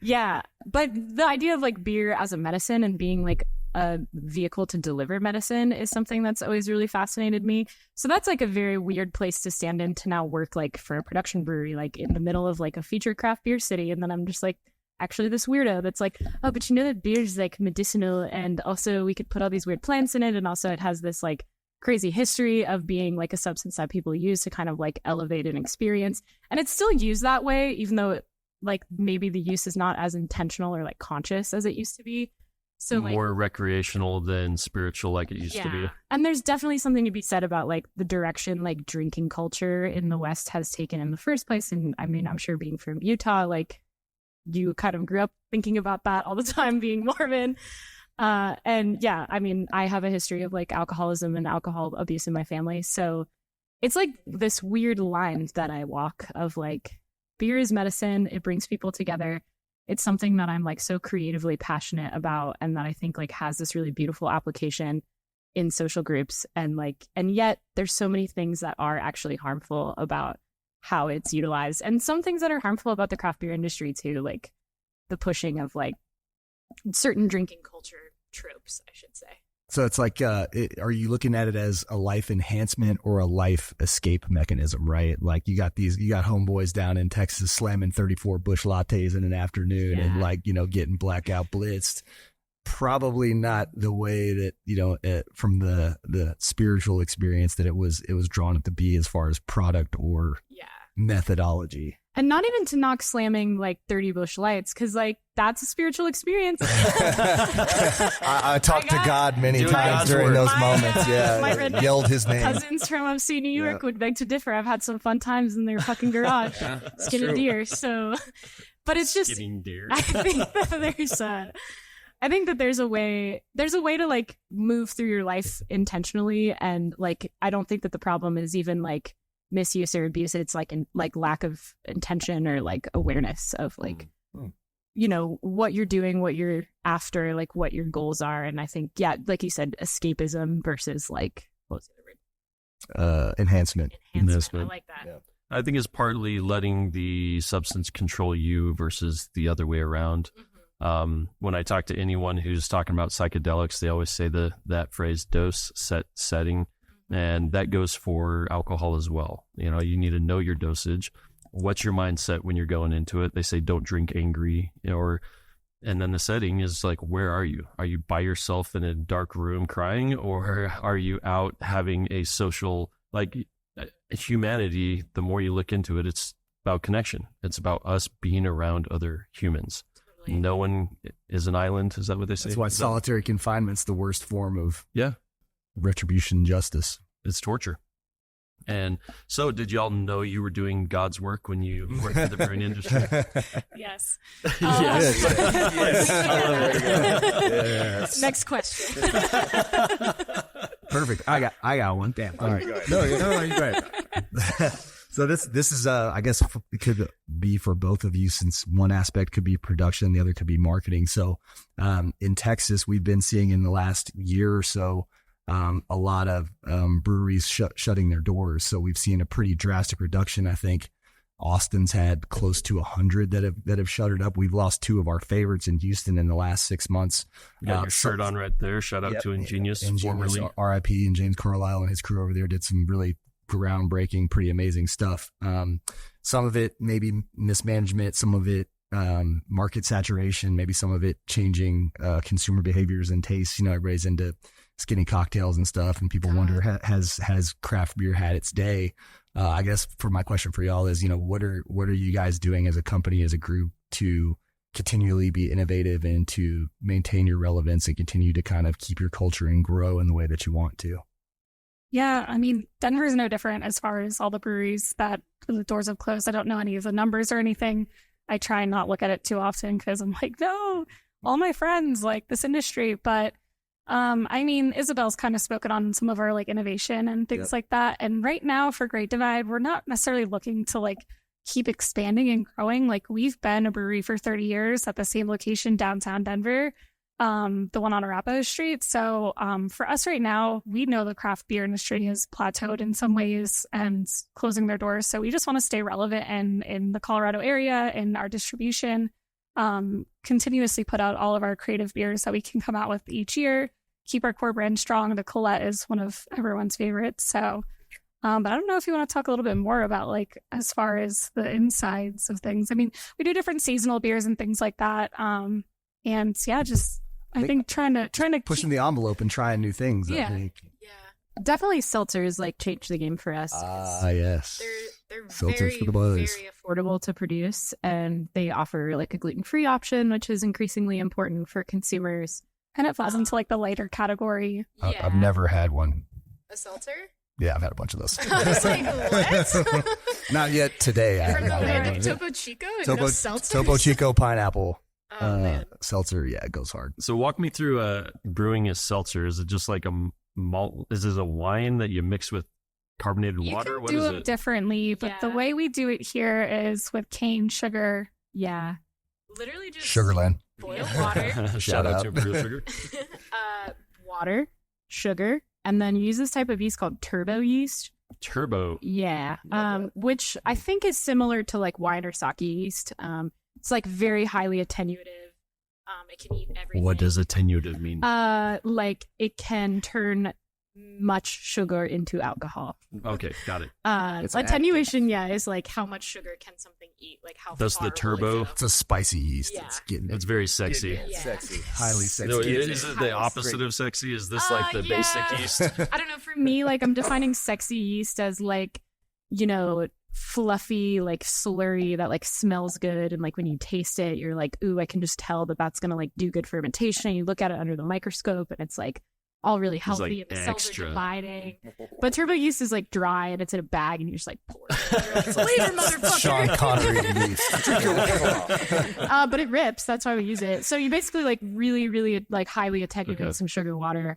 Yeah, but the idea of like beer as a medicine and being like a vehicle to deliver medicine is something that's always really fascinated me. So that's like a very weird place to stand in to now work like for a production brewery, like in the middle of like a featured craft beer city. And then I'm just like, actually this weirdo that's like, oh, but you know that beer is like medicinal, and also we could put all these weird plants in it, and also it has this like crazy history of being like a substance that people use to kind of like elevate an experience, and it's still used that way, even though like maybe the use is not as intentional or like conscious as it used to be. So like More recreational than spiritual like it used to be. and there's definitely something to be said about like the direction like drinking culture in the West has taken in the first place. And I mean, I'm sure being from Utah, like you kind of grew up thinking about that all the time, being Mormon. And yeah, I mean, I have a history of like alcoholism and alcohol abuse in my family. So it's like this weird line that I walk of like beer is medicine. It brings people together. It's something that I'm like so creatively passionate about, and that I think like has this really beautiful application in social groups. And like, and yet there's so many things that are actually harmful about how it's utilized, and some things that are harmful about the craft beer industry too, like the pushing of like certain drinking culture tropes, I should say. So it's like, are you looking at it as a life enhancement or a life escape mechanism, right? Like you got homeboys down in Texas slamming 34 bush lattes in an afternoon and like, you know, getting blackout blitzed. Probably not the way that, you know, from the spiritual experience that it was drawn up to be as far as product or methodology. And not even to knock slamming like 30 bush lights, because like that's a spiritual experience. I talked to God many Doing times God's during work. those My, moments. my red Yelled his name. cousins from upstate New York would beg to differ. I've had some fun times in their fucking garage, skinning deer. So, but it's just, Getting deer. I think that there's a way to like move through your life intentionally, and like I don't think that the problem is even like misuse or abuse. It's like like lack of intention or like awareness of like you know what you're doing, what you're after, like what your goals are. And I think like you said, escapism versus like what was the other word? Enhancement. Enhancement. I like that. Yeah. I think it's partly letting the substance control you versus the other way around. When I talk to anyone who's talking about psychedelics, they always say that phrase dose, setting, and that goes for alcohol as well. You know, you need to know your dosage. What's your mindset when you're going into it? They say don't drink angry, and then the setting is like, where are you? Are you by yourself in a dark room crying, or are you out having a social, like humanity? The more you look into it, it's about connection. It's about us being around other humans. No one is an island. Is that what they say? That's why solitary confinement's the worst form of retribution justice. It's torture. And so, did y'all know you were doing God's work when you worked in the brewing industry? Yes. Yes. Next question. Perfect. I got one. Damn. All right. Go ahead. No, you're right. So this is I guess it could be for both of you, since one aspect could be production, the other could be marketing. So in Texas, we've been seeing in the last year or so a lot of breweries shutting their doors. So we've seen a pretty drastic reduction. I think Austin's had close to 100 that have shuttered up. We've lost 2 of our favorites in Houston in the last 6 months. You got your shirt on right there. Shout out to Ingenious, formerly. RIP, and James Carlisle and his crew over there did some really groundbreaking, pretty amazing stuff. Some of it maybe mismanagement, some of it market saturation, maybe some of it changing consumer behaviors and tastes. You know, everybody's into skinny cocktails and stuff, and people wonder, has craft beer had its day? I guess for my question for y'all is, you know, what are you guys doing as a company, as a group, to continually be innovative and to maintain your relevance and continue to kind of keep your culture and grow in the way that you want to? Yeah, I mean, Denver is no different as far as all the breweries that the doors have closed. I don't know any of the numbers or anything. I try and not look at it too often because I'm like, no, all my friends like this industry. But I mean, Isabel's kind of spoken on some of our like innovation and things like that. And right now for Great Divide, we're not necessarily looking to like keep expanding and growing. Like, we've been a brewery for 30 years at the same location downtown Denver, the one on Arapahoe Street. So for us right now, we know the craft beer industry has plateaued in some ways and closing their doors. So we just want to stay relevant and in the Colorado area, in our distribution, continuously put out all of our creative beers that we can come out with each year, keep our core brand strong. The Colette is one of everyone's favorites. So, but I don't know if you want to talk a little bit more about like, as far as the insides of things. I mean, we do different seasonal beers and things like that. And yeah, just, I think trying to pushing the envelope and trying new things. Yeah. I think. Yeah. Definitely seltzers like changed the game for us. Yes. They're Seltzers very, for the boys. very affordable to produce, and they offer like a gluten-free option, which is increasingly important for consumers. And it falls into like the lighter category. I've never had one. A seltzer? Yeah, I've had a bunch of those. I was like, what? Not yet today. I From haven't. Topo Chico and no seltzer? Topo Chico pineapple Man. seltzer. Yeah, it goes hard. So walk me through brewing a seltzer. Is it just like a malt? Is it a wine that you mix with carbonated water? What is it differently, but the way we do it here is with cane sugar. Yeah. Literally just Sugarland. boil water. Shout out to Real Sugar. Water, sugar, and then you use this type of yeast called turbo yeast. Turbo. Yeah. Which I think is similar to like wine or sake yeast. It's like very highly attenuative. It can eat everything. What does attenuative mean? Like it can turn much sugar into alcohol. Okay, got it. Attenuation, is like how much sugar can something eat? Like how Does the far will it turbo- go? It's a spicy yeast. Yeah. It's very sexy. Yeah. sexy, highly sexy. No, is it the opposite of sexy? Is this like the basic yeast? I don't know. For me, like I'm defining sexy yeast as like, you know, fluffy, like slurry that like smells good, and like when you taste it, you're like, ooh, I can just tell that that's gonna like do good fermentation. And you look at it under the microscope, and it's like all really healthy, like and the cells extra. are dividing. But turbo yeast is like dry, and it's in a bag, and you just like pour it. And you're like, flavor, motherfucker. Sean Connery yeast. But it rips. That's why we use it. So you basically like really, really like highly attenuate some sugar water,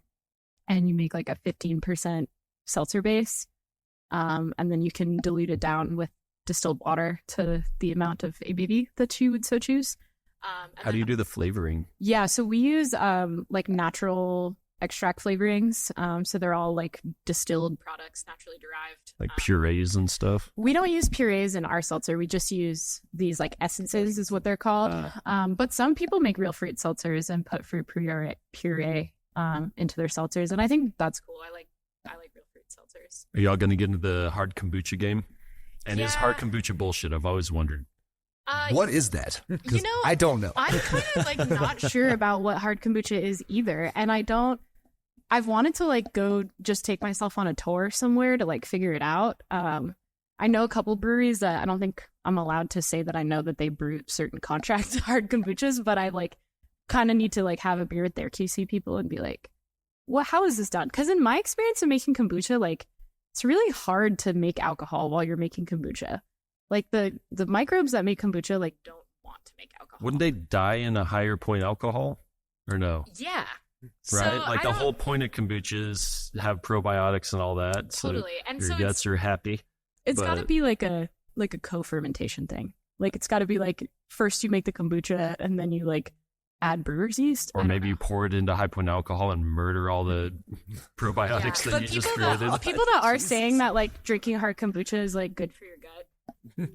and you make like a 15% seltzer base. And then you can dilute it down with distilled water to the amount of ABV that you would so choose. How do you do the flavoring? Yeah, so we use like natural extract flavorings. So they're all like distilled products, naturally derived. Like purees and stuff? We don't use purees in our seltzer. We just use these like essences is what they're called. But some people make real fruit seltzers and put fruit puree into their seltzers. And I think that's cool. I like real fruit seltzers. Are y'all going to get into the hard kombucha game? And is hard kombucha bullshit? I've always wondered. What is that? You know, I don't know. I'm kind of like not sure about what hard kombucha is either. And I've wanted to like go just take myself on a tour somewhere to like figure it out. I know a couple breweries that I don't think I'm allowed to say that I know that they brew certain contract hard kombuchas, but I like kind of need to like have a beer with their QC people and be like, well, how is this done? Because in my experience of making kombucha, like it's really hard to make alcohol while you're making kombucha. Like the microbes that make kombucha like don't want to make alcohol. Wouldn't they die in a higher point alcohol? Or no? Yeah. right? Like the I don't- whole point of kombucha is have probiotics and all that. So Totally. And your so guts are happy. it's got to but- be like a co-fermentation thing. Like it's got to be like first you make the kombucha and then you like add brewer's yeast. Or maybe you pour it into high point alcohol and murder all the probiotics that But you just people created. people that are saying that like drinking hard kombucha is like good for your gut.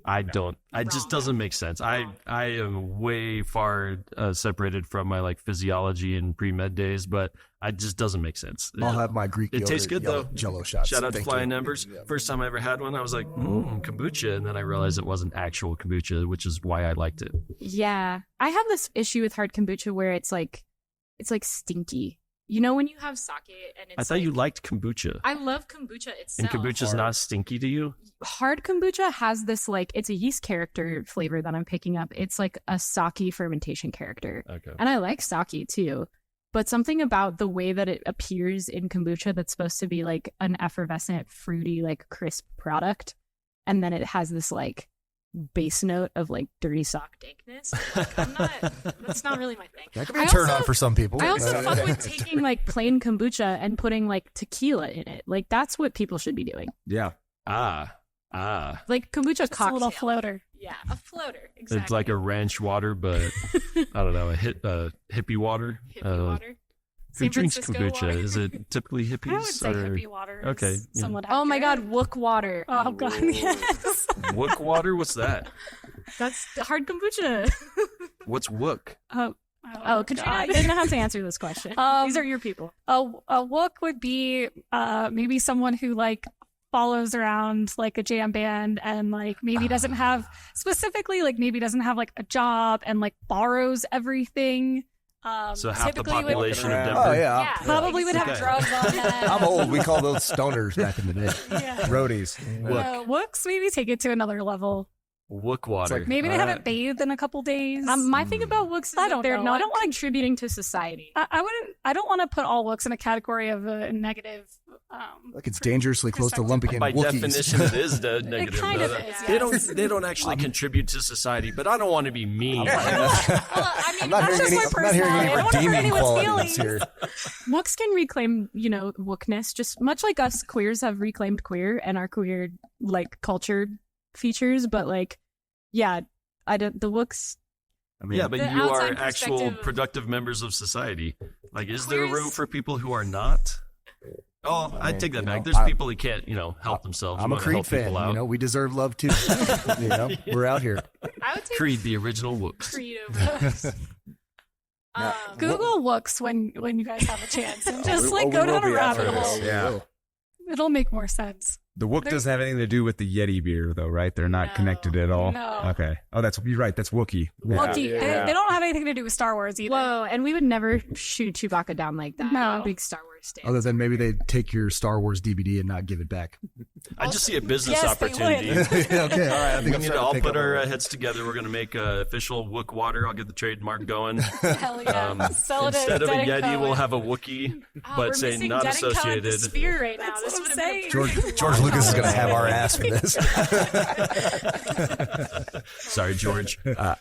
I don't. It just doesn't make sense. I am way far separated from my like physiology and pre-med days, but it just doesn't make sense. I'll have my Greek It yogurt, tastes good, though. Jello shots. Shout out to Thank Flying you. Embers. Yeah. First time I ever had one, I was like, kombucha. And then I realized it wasn't actual kombucha, which is why I liked it. Yeah. I have this issue with hard kombucha where it's like stinky. You know when you have sake and it's I thought you liked kombucha. I love kombucha itself. And kombucha's not stinky to you? Hard kombucha has this like it's a yeast character flavor that I'm picking up. It's like a sake fermentation character. Okay. And I like sake too. But something about the way that it appears in kombucha that's supposed to be like an effervescent, fruity, like crisp product. And then it has this like base note of like dirty sock dankness. Like, that's not really my thing. That could be I a turn also- on for some people. I also fuck with taking like plain kombucha and putting like tequila in it. Like that's what people should be doing. Yeah. Like kombucha Just a cocktail. little floater. Yeah, a floater. Exactly. It's like a ranch water, but I don't know, a hippie water. Hippie water. Who San drinks Francisco kombucha? water. Is it typically hippies? I would say or hippie water. Is Okay, yeah. somewhat Oh my god, accurate. Wook water. Oh god, yes. Wook water? What's that? That's hard kombucha. What's Wook? Oh, Katrina, you didn't know how to answer this question. These are your people. A wook would be maybe someone who like follows around like a jam band and like maybe doesn't have specifically like maybe doesn't have like a job and like borrows everything. So half the typically would- population of Denver. Oh yeah. Yeah. probably would have Okay. drugs on them. I'm old. We call those stoners back in the day. Yeah. Roadies. Wooks maybe take it to another level. Wook water. like- Maybe they Alright. haven't bathed in a couple days. My thing about Wooks is I that don't they're know. not I don't wanna- contributing to society. I don't want to put all Wooks in a category of a negative. Like it's dangerously close to lumping in By Wookiees. definition, it is negative. kind of though. is, They yes. don't actually contribute to society, but I don't want to be mean. I mean, I'm not that's hearing just any, my I'm not hearing personality. any I don't want to hurt redeeming anyone's qualities feelings. here. Wooks can reclaim, wookness, just much like us queers have reclaimed queer and our queer like culture features. But like, yeah, the Wooks. I mean, Yeah, but The you are outside actual perspective- productive members of society. Like, is there Queers- room for people who are not? Oh, I take that you back. know, There's I- people who can't, help themselves. I'm who a wanna Creed help fan. people out. We deserve love too. We're out here. I would take Creed, the original Wooks. Creed over Wooks. Google Wooks when you guys have a chance and just we like go will down a be after rabbit this. hole. Yeah. It'll make more sense. The Wook doesn't have anything to do with the Yeti beer, though, right? They're not No. connected at all. No. Okay. Oh, you're right. That's Wookiee. Yeah. Wookiee. They don't have anything to do with Star Wars either. Whoa, and we would never shoot Chewbacca down like that. No. I'm a big Star Wars fan. Other than maybe they take your Star Wars DVD and not give it back. I just see a business Yes, they opportunity. Okay, all right. I think We I'm need starting to to all pick put up our on that. heads together. We're going to make official Wook water. I'll get the trademark going. Hell yeah. Sell it Instead as of a Dead Yeti, and we'll Co. have a Wookiee, Oh, but we're say missing not Dead and Co. at the associated. Sphere right now. That's This what I'm would have been a saying. pretty George long Lucas is going to have our conversation. ass for this. Sorry, George.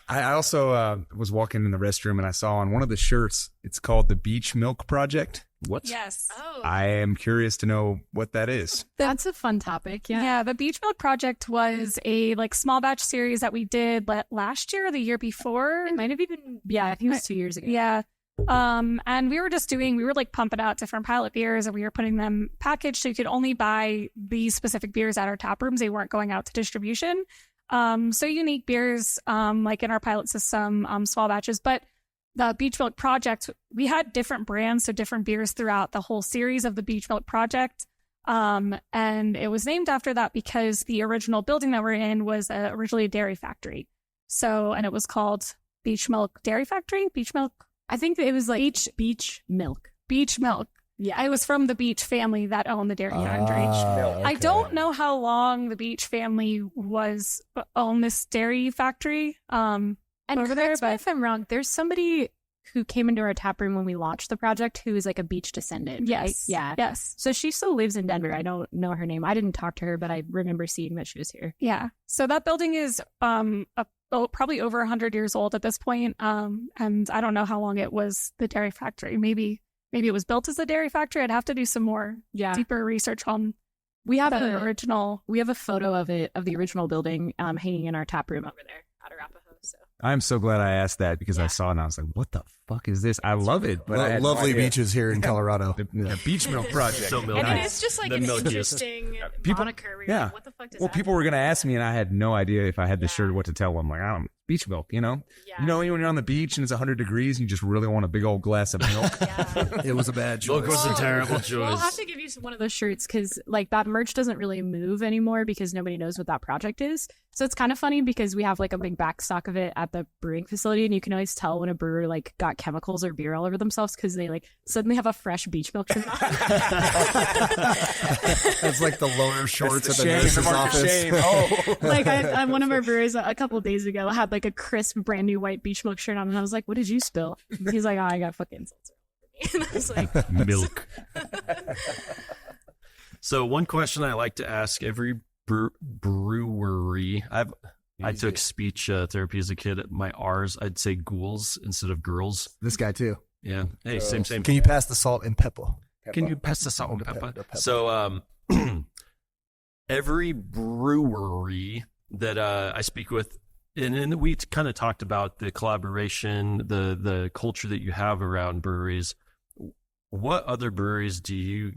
I also was walking in the restroom and I saw on one of the shirts, it's called the Beach Milk Project. What? Yes. Oh, I am curious to know what that is. that's a fun topic. Yeah. Yeah, the Beach Milk Project was a like small batch series that we did last year or the year before. It might have even, I think it was 2 years ago. Yeah. And we were like pumping out different pilot beers and we were putting them packaged so you could only buy these specific beers at our tap rooms. They weren't going out to distribution. So unique beers, like in our pilot system, small batches. But the Beach Milk Project, we had different brands, so different beers throughout the whole series of the Beach Milk Project. And it was named after that because the original building that we're in was originally a dairy factory. So, and it was called Beach Milk Dairy Factory, Beach Milk. I think it was like beach milk. Beach Milk. Yeah. It was from the Beach family that owned the dairy factory. Ah, I okay. don't know how long the Beach family owned this dairy factory. And over there, correct me but- if I'm wrong, there's somebody who came into our tap room when we launched the project who is like a beach descendant. Yes. Right? Yeah. Yes. So she still lives in Denver. I don't know her name. I didn't talk to her, but I remember seeing that she was here. Yeah. So that building is probably over 100 years old at this point. And I don't know how long it was the dairy factory. Maybe maybe it was built as a dairy factory. I'd have to do some more deeper research on We have the original. We have a photo of it, of the original building, hanging in our tap room over there at Arapahoe. So I'm so glad I asked that because I saw it and I was like, what the fuck is this? I love it. But I had no lovely idea. beaches here in Colorado. The beach milk project. So milky. and it is just like The an milkiest. interesting moniker. Where you're like, what the fuck does Well, that people mean? were going to ask me and I had no idea if I had the shirt what to tell them. Like, I don't, beach milk, you know? Yeah. You know, when you're on the beach and it's 100 degrees and you just really want a big old glass of milk. It was a bad choice. Milk was a terrible choice. Well, I'll have to give you one of those shirts because like that merch doesn't really move anymore because nobody knows what that project is. So it's kind of funny because we have like a big backstock of it at the brewing facility, and you can always tell when a brewer like got chemicals or beer all over themselves because they like suddenly have a fresh beach milk shirt on. That's like the lower shorts at the Shame, nurse's the mark of office. shame. Oh. Like one of our brewers a couple of days ago had like a crisp brand new white beach milk shirt on, and I was like, "What did you spill?" And he's like, "Oh, I got fucking seltzer all over me." And I was like, Milk. So one question I like to ask every brewery. I took speech therapy as a kid. At my R's, I'd say ghouls instead of girls. This guy too. Yeah. Hey, same. Can you pass the salt and pepper? Can you pass the salt and pepper? Pepper. So, every brewery that I speak with, and we kind of talked about the collaboration, the culture that you have around breweries. What other breweries do you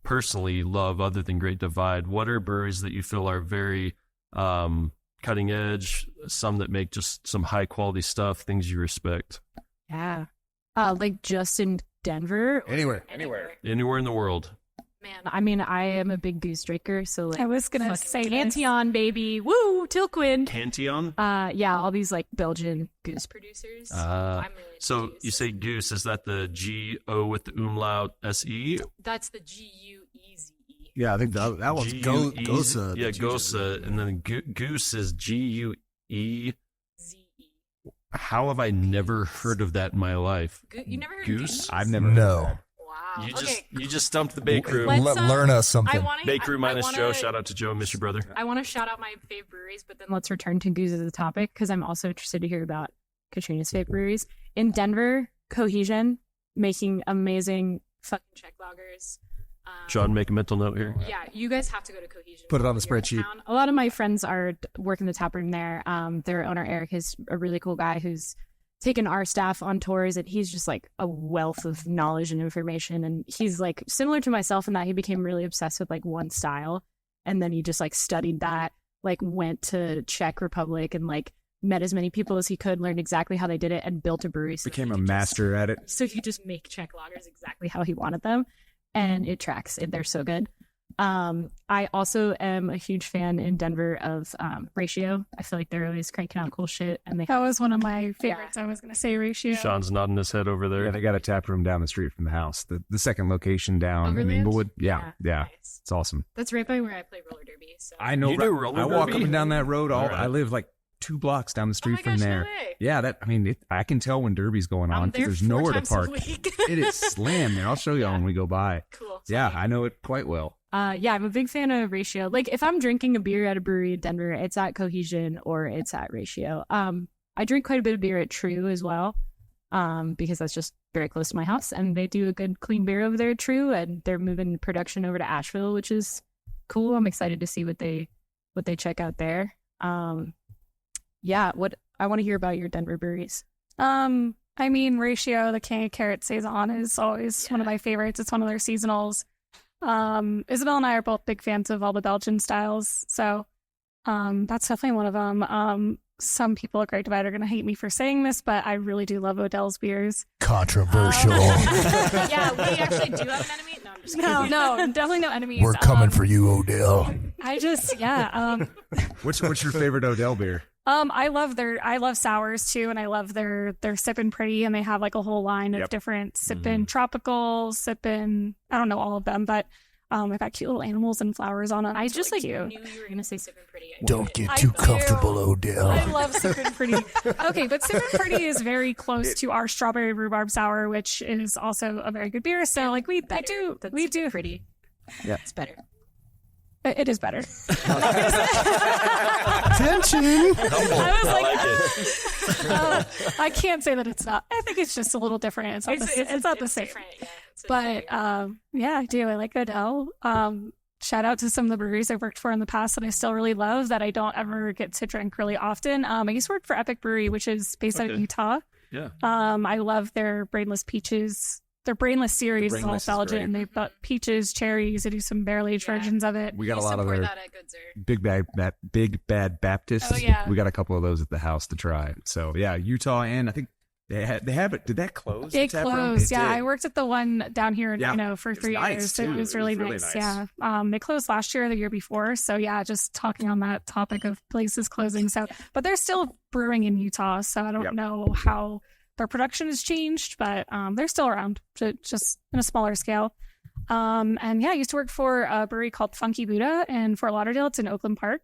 personally love other than Great Divide? What are breweries that you feel are very cutting edge, some that make just some high quality stuff, things you respect? yeah, like just in Denver, Anywhere. Anywhere in the world. man. I mean, I am a big goose drinker, so like I was gonna fucking say this. Cantillon, baby, woo, Tilquin. Cantillon? Yeah, all these like Belgian goose producers. I'm really into So goose. you say goose, is that the G-O with the umlaut S-E? That's the Gueze. Yeah, I think that one's G-U-E? Gosa. Yeah, Gosa. And then goose is G-U-E. ZE. How have I never heard of that in my life? You never heard Goose? Goose? I've never heard No. of that. Wow. You just stumped the bake room. Let's, Learn us something. Bake room minus Joe. Shout out to Joe. Miss your brother. I want to shout out my fave breweries, but then let's return to Goose as a topic because I'm also interested to hear about Katrina's fave breweries. In Denver, Cohesion, making amazing fucking Czech lagers. Sean, make a mental note here. Yeah, you guys have to go to Cohesion. Put it on the if you're in spreadsheet. town. A lot of my friends are working the tap room there. Their owner, Eric, is a really cool guy who's taken our staff on tours, and he's just like a wealth of knowledge and information. And he's like similar to myself in that he became really obsessed with like one style. And then he just like studied that, like went to Czech Republic and like met as many people as he could, learned exactly how they did it, and built a brewery. So Became he a could master at it. So he just make Czech lagers exactly how he wanted them. And it tracks. They're so good. I also am a huge fan in Denver of Ratio. I feel like they're always cranking out cool shit, and they That was one of my favorites. I was gonna say Ratio. Sean's nodding his head over there. Yeah, they got a tap room down the street from the house. The second location down in Overland? Inglewood. Yeah. Nice. It's awesome. That's right by where I play roller derby. So I know. You do roller I walk up derby? and down that road. All right. I live like 2 blocks down the street oh my from gosh, there. No way. Yeah, I can tell when derby's going on I'm because there there's 4 nowhere to times a park. week. It is slammed there. I'll show you when we go by. Cool. Yeah, I know it quite well. Yeah, I'm a big fan of Ratio. Like, if I'm drinking a beer at a brewery in Denver, it's at Cohesion or it's at Ratio. I drink quite a bit of beer at True as well, because that's just very close to my house, and they do a good clean beer over there at True, and they're moving production over to Asheville, which is cool. I'm excited to see what they check out there. Yeah, what I want to hear about your Denver breweries. I mean, Ratio, the King of Carrot Saison is always one of my favorites. It's one of their seasonals. Isabel and I are both big fans of all the Belgian styles, so that's definitely one of them. Some people at Great Divide are going to hate me for saying this, but I really do love Odell's beers. Controversial. Yeah, we actually do have an enemy. No, I'm just kidding. No, definitely no enemies. We're coming for you, Odell. I just, yeah. What's your favorite Odell beer? I love sours too, and I love their Sippin' Pretty, and they have like a whole line of different Sippin' Tropical, Sippin', I don't know all of them, but they've got cute little animals and flowers on it. I It's just really like cute. knew you were gonna say Sippin' Pretty. Don't get I too do. comfortable, Odell. I love Sippin' Pretty. Okay, but Sippin' Pretty is very close to our strawberry rhubarb sour, which is also a very good beer. So like we do Pretty. Yeah, It's better. It is better. Tension. I was I like it. I can't say that it's not. I think it's just a little different. It's not the same. Yeah, But yeah, I do. I like Odell. Shout out to some of the breweries I've worked for in the past that I still really love that I don't ever get to drink really often. I used to work for Epic Brewery, which is based out of Utah. Yeah. I love their Brainless Peaches. Their Brainless series is all Brainless is Belgian. great. And they've got peaches, cherries. They do some barrel aged versions of it. We got a lot of support their that at Good Sir. Big Bad Baptist. Oh, yeah. We got a couple of those at the house to try. So yeah, Utah, and I think they have it. Did that close? It the tap room? closed. It Yeah, did. I worked at the one down here, Yeah. for It was 3 nice, years. too. It was really nice. Yeah. They closed last year or the year before. So yeah, just talking on that topic of places closing. So, but they're still brewing in Utah. So I don't know how their production has changed, but they're still around, just in a smaller scale. And yeah, I used to work for a brewery called Funky Buddha in Fort Lauderdale. It's in Oakland Park.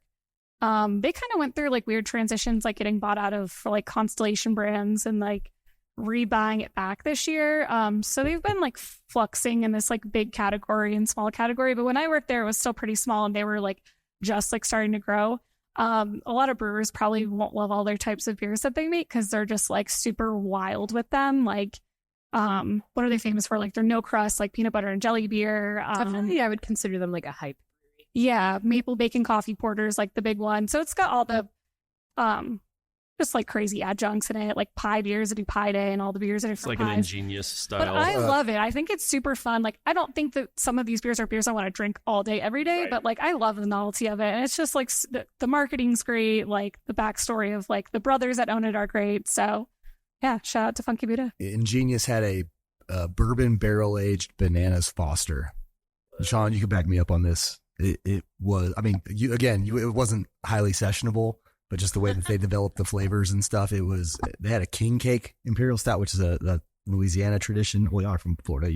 They kind of went through like weird transitions, like getting bought out of like Constellation Brands and like rebuying it back this year. So they've been like fluxing in this like big category and small category. But when I worked there, it was still pretty small and they were like just like starting to grow. A lot of brewers probably won't love all their types of beers that they make because they're just like super wild with them. Like, what are they famous for? Like their no crust, like peanut butter and jelly beer. Definitely, I would consider them like a hype. Yeah, maple bacon coffee porters, like the big one. So it's got all the just like crazy adjuncts in it, like pie beers that do Pie Day and all the beers that are It's for like an pies. ingenious style. But I love it. I think it's super fun. Like, I don't think that some of these beers are beers I want to drink all day, every day, but like, I love the novelty of it. And it's just like the marketing's great. Like, the backstory of like the brothers that own it are great. So, yeah, shout out to Funky Buddha. Ingenious had a bourbon barrel aged bananas Foster. Sean, you can back me up on this. It was, I mean, it wasn't highly sessionable, but just the way that they developed the flavors and stuff, they had a king cake imperial stout, which is a Louisiana tradition. We are from Florida.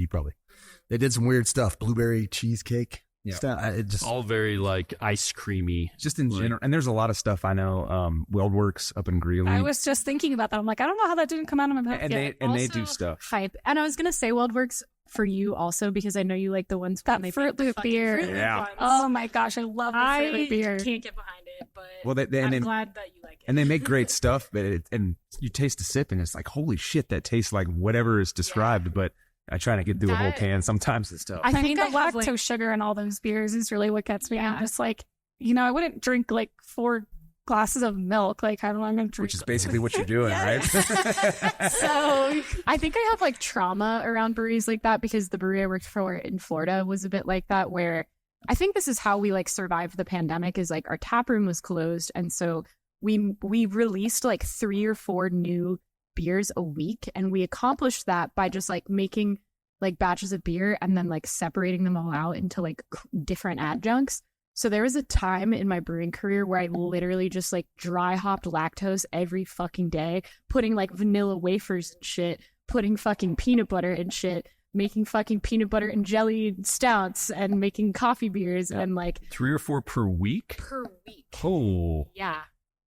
They did some weird stuff. Blueberry cheesecake stout. It just all very like ice creamy. Just in general, and there's a lot of stuff I know. Weldworks up in Greeley, I was just thinking about that. I'm like, I don't know how that didn't come out of my mouth and yet. they do stuff. Hype. And I was gonna say WeldWorks for you also because I know you like the ones That when they Fruit make the Loop fucking beer. Fruit Loop Yeah. ones. Oh my gosh, I love the Fruit Loop beer. Can't get behind it, but Well, I'm glad that you like it. And they make great stuff, but and you taste a sip and it's like, holy shit, that tastes like whatever is described. But I try to get through a whole can. Sometimes it's tough. I think the I have, lactose like- sugar in all those beers is really what gets me. Yeah. I'm just like, I wouldn't drink like 4 glasses of milk. Like, I don't know, I'm gonna drink. Which is basically what you're doing, right? So I think I have like trauma around breweries like that because the brewery I worked for in Florida was a bit like that, where I think this is how we like survived the pandemic is like our tap room was closed. And so we released like 3 or 4 new beers a week. And we accomplished that by just like making like batches of beer and then like separating them all out into like different adjuncts. So there was a time in my brewing career where I literally just like dry hopped lactose every fucking day, putting like vanilla wafers and shit, putting fucking peanut butter and shit, making fucking peanut butter and jelly stouts and making coffee beers and like 3 or 4 per week. per week. Oh, Yeah.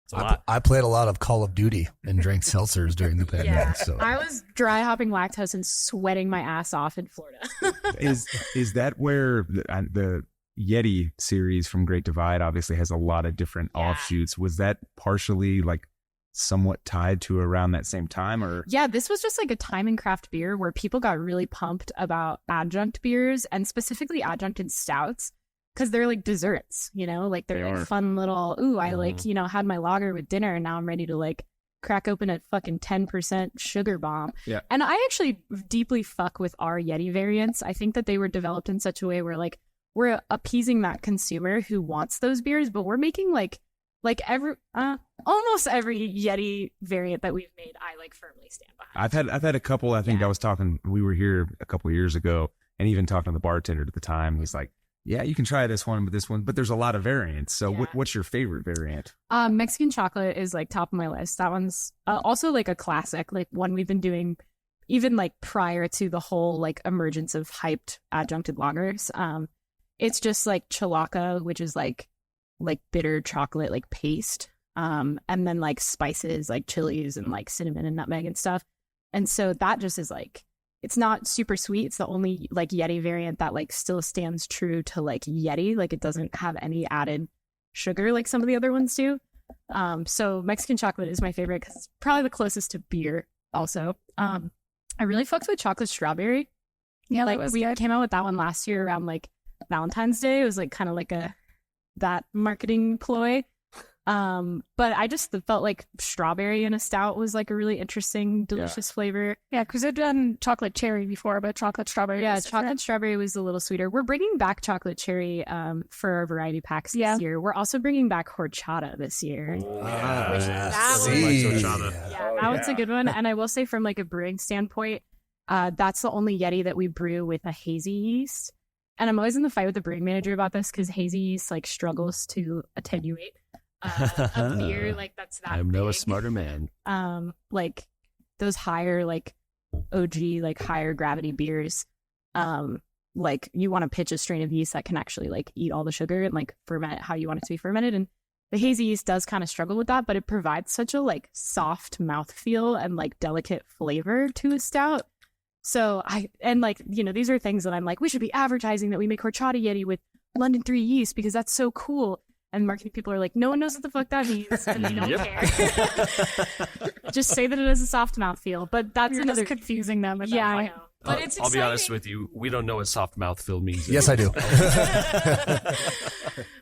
it's a lot. I played a lot of Call of Duty and drank seltzers during the pandemic. Yeah. So I was dry hopping lactose and sweating my ass off in Florida. is that where the Yeti series from Great Divide obviously has a lot of different offshoots? Was that partially like somewhat tied to around that same time, or Yeah, this was just like a time in craft beer where people got really pumped about adjunct beers and specifically adjuncted stouts because they're like desserts, like they're They like are. fun little, I like, had my lager with dinner and now I'm ready to like crack open a fucking 10% sugar bomb. Yeah. And I actually deeply fuck with our Yeti variants. I think that they were developed in such a way where like we're appeasing that consumer who wants those beers, but we're making like every almost every Yeti variant that we've made, I like firmly stand behind. I've had a couple. I think we were here a couple of years ago, and even talking to the bartender at the time, he's like, "Yeah, you can try this one, but there's a lot of variants. So what's your favorite variant?" Mexican chocolate is like top of my list. That one's also like a classic, like one we've been doing even like prior to the whole like emergence of hyped adjuncted lagers. It's just like chalaca, which is like bitter chocolate, like paste. And then like spices, like chilies and like cinnamon and nutmeg and stuff. And so that just is like, it's not super sweet. It's the only like Yeti variant that like still stands true to like Yeti. Like it doesn't have any added sugar like some of the other ones do. So Mexican chocolate is my favorite because it's probably the closest to beer also. I really fucked with chocolate strawberry. Yeah, like we came out with that one last year around like Valentine's Day. It was like kind of like that marketing ploy. But I just felt like strawberry in a stout was like a really interesting, delicious flavor. Yeah, because I've done chocolate cherry before, but chocolate strawberry. Yeah, is chocolate different. strawberry was a little sweeter. We're bringing back chocolate cherry for our variety packs this year. We're also bringing back horchata this year. That was a good one. And I will say from like a brewing standpoint, that's the only Yeti that we brew with a hazy yeast. And I'm always in the fight with the brewing manager about this because hazy yeast like struggles to attenuate a beer like that's that I'm no big. smarter man. Like those higher like OG like higher gravity beers, like you want to pitch a strain of yeast that can actually like eat all the sugar and like ferment how you want it to be fermented. And the hazy yeast does kind of struggle with that, but it provides such a like soft mouthfeel and like delicate flavor to a stout. So these are things that I'm like, we should be advertising that we make horchata Yeti with London 3 yeast because that's so cool. And marketing people are like, no one knows what the fuck that means, and they don't care. Just say that it has a soft mouthfeel, but that's You're just confusing them. At that I point. know. But it's I'll be honest exciting. with you. We don't know what soft mouthfeel means. Yes, I do.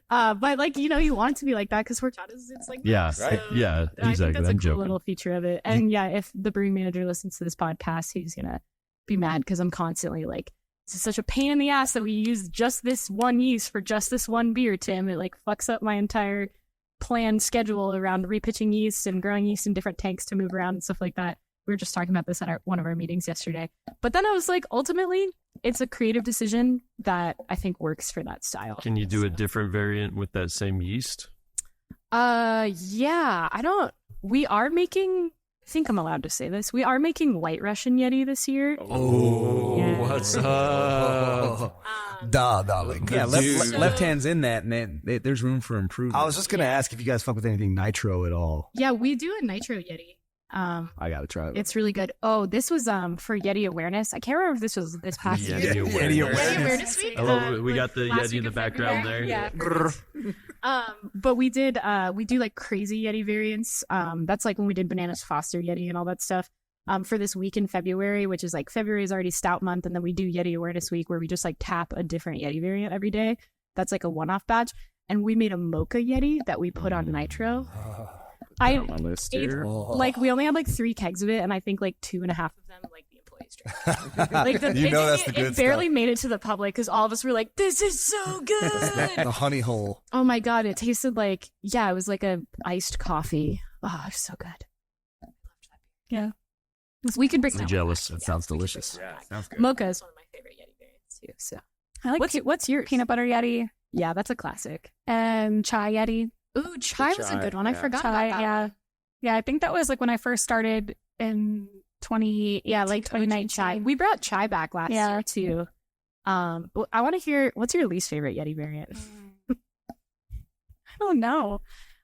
But like you want it to be like that because horchata's it's like Yeah, that. So yeah, I exactly. think that's a I'm cool joking. little feature of it. And yeah, if the brewing manager listens to this podcast, he's gonna be mad because I'm constantly like, this is such a pain in the ass that we use just this one yeast for just this one beer, Tim. It like fucks up my entire planned schedule around repitching yeast and growing yeast in different tanks to move around and stuff like that. We were just talking about this at one of our meetings yesterday. But then I was like, ultimately, it's a creative decision that I think works for that style. Can you do a different variant with that same yeast? Yeah. We are making, I think I'm allowed to say this. We are making White Russian Yeti this year. Oh, Yeah. what's up? Darling. Yeah, Dude. left hand's in that, and there's room for improvement. I was just gonna ask if you guys fuck with anything nitro at all. Yeah, we do a Nitro Yeti. I gotta try it. It's really good. Oh, this was for Yeti awareness. I can't remember if this was this past year. Yeti awareness. Yeti Awareness Week. I love it. We got the last Yeti in week the of background February. there. Yeah. But we do like crazy Yeti variants. That's like when we did Bananas Foster Yeti and all that stuff. For this week in February, which is like February is already stout month, and then we do Yeti Awareness Week where we just like tap a different Yeti variant every day. That's like a one-off batch. And we made a mocha Yeti that we put on nitro. on my list here. Like we only had like 3 kegs of it, and I think like 2.5 of them like the employees drank. Like that's the good it barely stuff. made it to the public because all of us were like, "This is so good." The honey hole. Oh my god, it tasted like it was like a iced coffee. Oh, it's so good. Yeah. We could bring I'm that jealous. one That sounds delicious. Yeah, sounds good. Mocha is one of my favorite Yeti variants too. So I like what's yours? peanut butter Yeti Yeah, that's a classic. and chai Yeti. Ooh, chai was a good one. I yeah. forgot Chai, about that. yeah. Yeah, I think that was like when I first started in 2018, Yeah, like 2019. chai. We brought chai back last Yeah. year too. But I want to hear what's your least favorite Yeti variant. I don't know.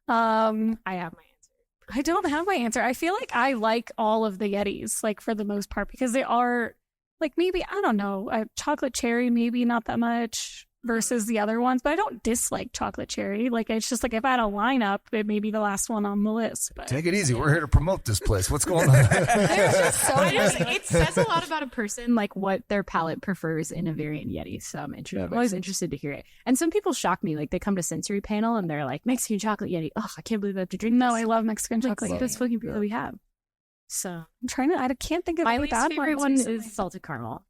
I have my answer. I don't have my answer. I feel like I like all of the Yetis, like for the most part, because they are like maybe, I don't know, chocolate cherry, maybe not that much versus the other ones, but I don't dislike chocolate cherry. Like it's just like if I had a lineup, it may be the last one on the list. But Take it easy. We're here to promote this place. What's going on? There's just so it says a lot about a person, like what their palate prefers in a variant Yeti. So I'm interested. I'm always interested to hear it. And some people shock me, like they come to sensory panel and they're like Mexican chocolate Yeti. Oh, I can't believe I have to drink. no, this. I love Mexican Like, chocolate. this fucking beer that we have. So I'm trying to, I can't think of my any least bad favorite ones one recently. is salted caramel.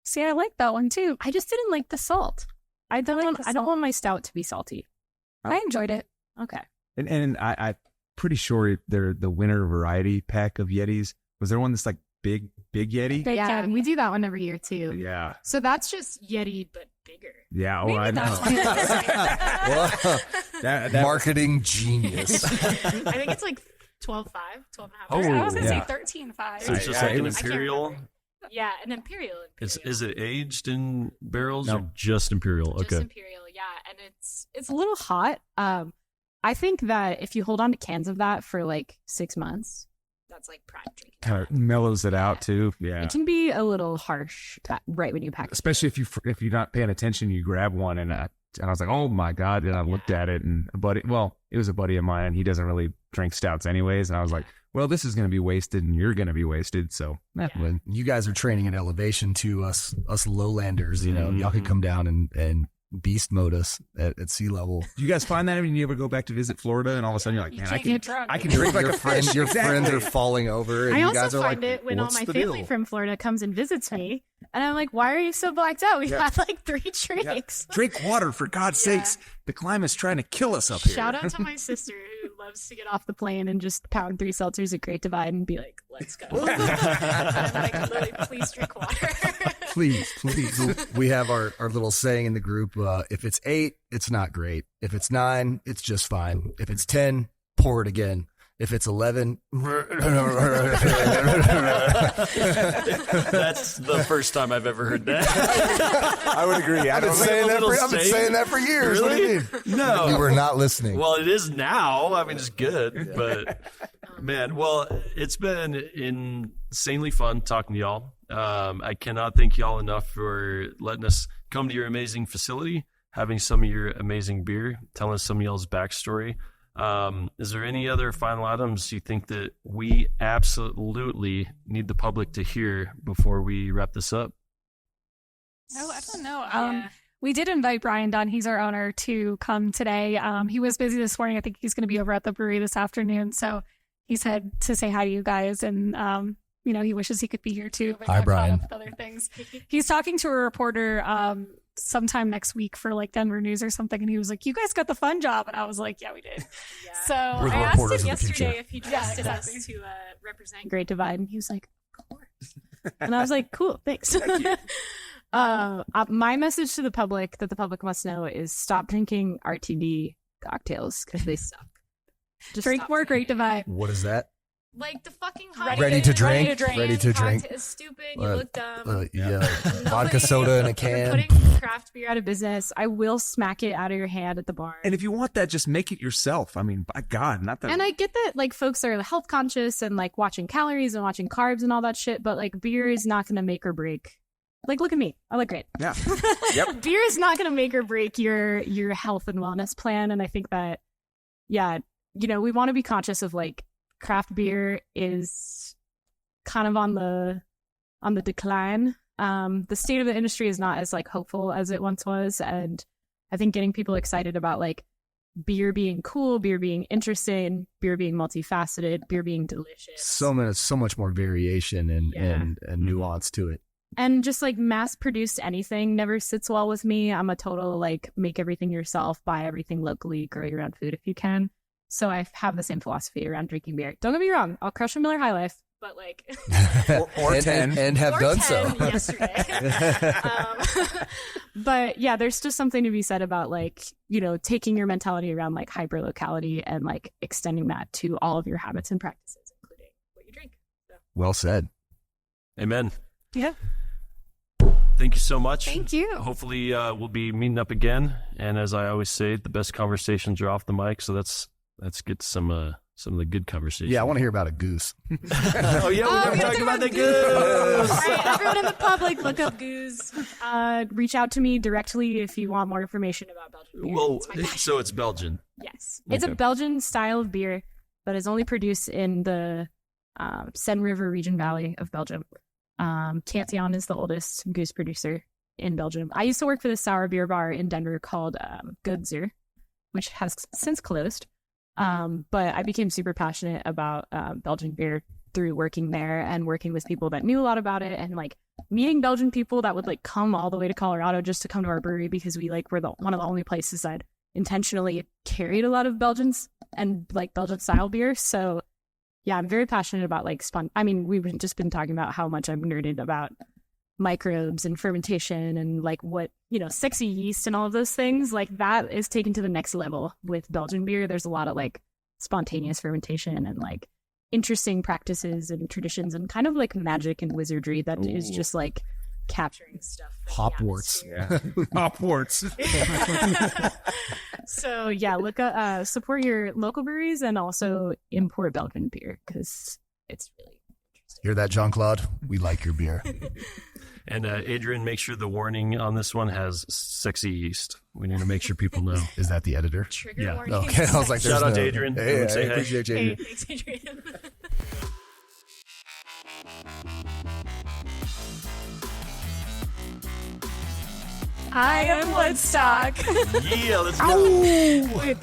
See, I like that one too. I just didn't like the salt. I don't like the I don't salt. want my stout to be salty. I enjoyed it. Okay. And I'm pretty sure they're the winter variety pack of Yetis. Was there one that's like big Yeti? Big Yeah, Yeti. we do that one every year too. Yeah. So that's just Yeti but bigger. Yeah. Oh, Maybe I know. that's Well, That- marketing genius. I think it's like 12.5, 12 and a half. Oh, I was gonna yeah. say 13.5. So it's just Yeah, like it an was- imperial. Yeah, an imperial. Is it aged in barrels No. or just imperial? Just Okay. imperial, yeah, and it's a little hot. I think that if you hold on to cans of that for like 6 months, that's like prime drinking. Kind of mellows it out too. Yeah. It can be a little harsh right when you pack it. Especially if you're not paying attention, you grab one and I was like, oh my God. And I looked at it and it was a buddy of mine. He doesn't really drink stouts anyways. And I was like, well, this is going to be wasted and you're going to be wasted. So when you guys are training in elevation to us lowlanders, y'all could come down and beast mode us at sea level. Do you guys find that when you ever go back to visit Florida and all of a sudden you're like, man, I can drink like a fish. Your friends are falling over. And I you also guys are find like, it when all what's my the family deal? from Florida comes and visits me, and I'm like, why are you so blacked out? We had like 3 drinks. Drink water, for God's sakes. The climate's trying to kill us up here. Shout out to my sister who loves to get off the plane and just pound 3 seltzers at Great Divide and be like, let's go. I'm like, literally, please drink water. Please. We have our little saying in the group, if it's 8, it's not great. If it's 9, it's just fine. If it's 10, pour it again. If it's 11, That's the first time I've ever heard that. I would agree. I've been saying that for years. Really? What do you mean? No. You were not listening. Well, it is now. I mean, it's good, but man, well, it's been insanely fun talking to y'all. I cannot thank y'all enough for letting us come to your amazing facility, having some of your amazing beer, telling us some of y'all's backstory. Is there any other final items you think that we absolutely need the public to hear before we wrap this up? Oh, I don't know. We did invite Brian Dunn. He's our owner to come today. He was busy this morning. I think he's going to be over at the brewery this afternoon. So he said to say hi to you guys. And, he wishes he could be here too. But Hi, Brian. with other things. He's talking to a reporter sometime next week for like Denver News or something. And he was like, you guys got the fun job. And I was like, yeah, we did. Yeah. So We're the I asked reporters him of the future. Yesterday, if he trusted us to represent Great Divide, and he was like, of course. And I was like, cool, thanks. My message to the public that the public must know is stop drinking RTD cocktails because they suck. Just drink stop more drinking. Great Divide. What is that? Like the fucking Ready to drink. Cocktail is stupid. You look dumb. Vodka soda in a You're can. putting craft beer out of business. I will smack it out of your hand at the bar. And if you want that, just make it yourself. I mean, by God, not that. And I get that like folks are health conscious and like watching calories and watching carbs and all that shit, but like beer is not going to make or break. Like, look at me. I look great. Yeah. Yep. Beer is not going to make or break your health and wellness plan. And I think that, we want to be conscious of like craft beer is kind of on the decline. The state of the industry is not as like hopeful as it once was. And I think getting people excited about like beer being cool, beer being interesting, beer being multifaceted, beer being delicious. So much more variation and nuance to it. And just like mass produced anything never sits well with me. I'm a total like make everything yourself, buy everything locally, grow your own food if you can. So I have the same philosophy around drinking beer. Don't get me wrong, I'll crush a Miller High Life, but like or 10 and have or done 10 so yesterday. But yeah, there's just something to be said about like, taking your mentality around like hyper locality and like extending that to all of your habits and practices, including what you drink. So. Well said. Amen. Yeah. Thank you so much. Thank you. Hopefully we'll be meeting up again. And as I always say, the best conversations are off the mic. So let's get some of the good conversations. Yeah, I want to hear about a goose. Oh yeah, we're gonna talk about the goose. All right, everyone in the public, look up Goose. Reach out to me directly if you want more information about Belgian beer. Well, It's my passion. so it's Belgian. Yes. It's a Belgian style of beer that is only produced in the Seine River region valley of Belgium. Cantillon is the oldest goose producer in Belgium. I used to work for this sour beer bar in Denver called Goodzer, which has since closed. But I became super passionate about Belgian beer through working there and working with people that knew a lot about it and like meeting Belgian people that would like come all the way to Colorado just to come to our brewery because we like were one of the only places that intentionally carried a lot of Belgians and like Belgian style beer. So yeah, I'm very passionate about like we've just been talking about how much I'm nerded about microbes and fermentation and like what, sexy yeast and all of those things. Like that is taken to the next level with Belgian beer. There's a lot of like spontaneous fermentation and like interesting practices and traditions and kind of like magic and wizardry that is just like capturing stuff. Hopworts. Yeah. Hopworts. So yeah, look support your local breweries and also import Belgian beer because it's really interesting. Hear that, Jean-Claude? We like your beer. And Adrian, make sure the warning on this one has sexy yeast. We need to make sure people know. Is that the editor? Trigger Yeah. warning. Okay, I was like, Shout out to Adrian. Hey, Everyone I say hey. appreciate you, Hey. Adrian. Thanks, Adrian. I am Woodstock. Yeah, let's go. Wait,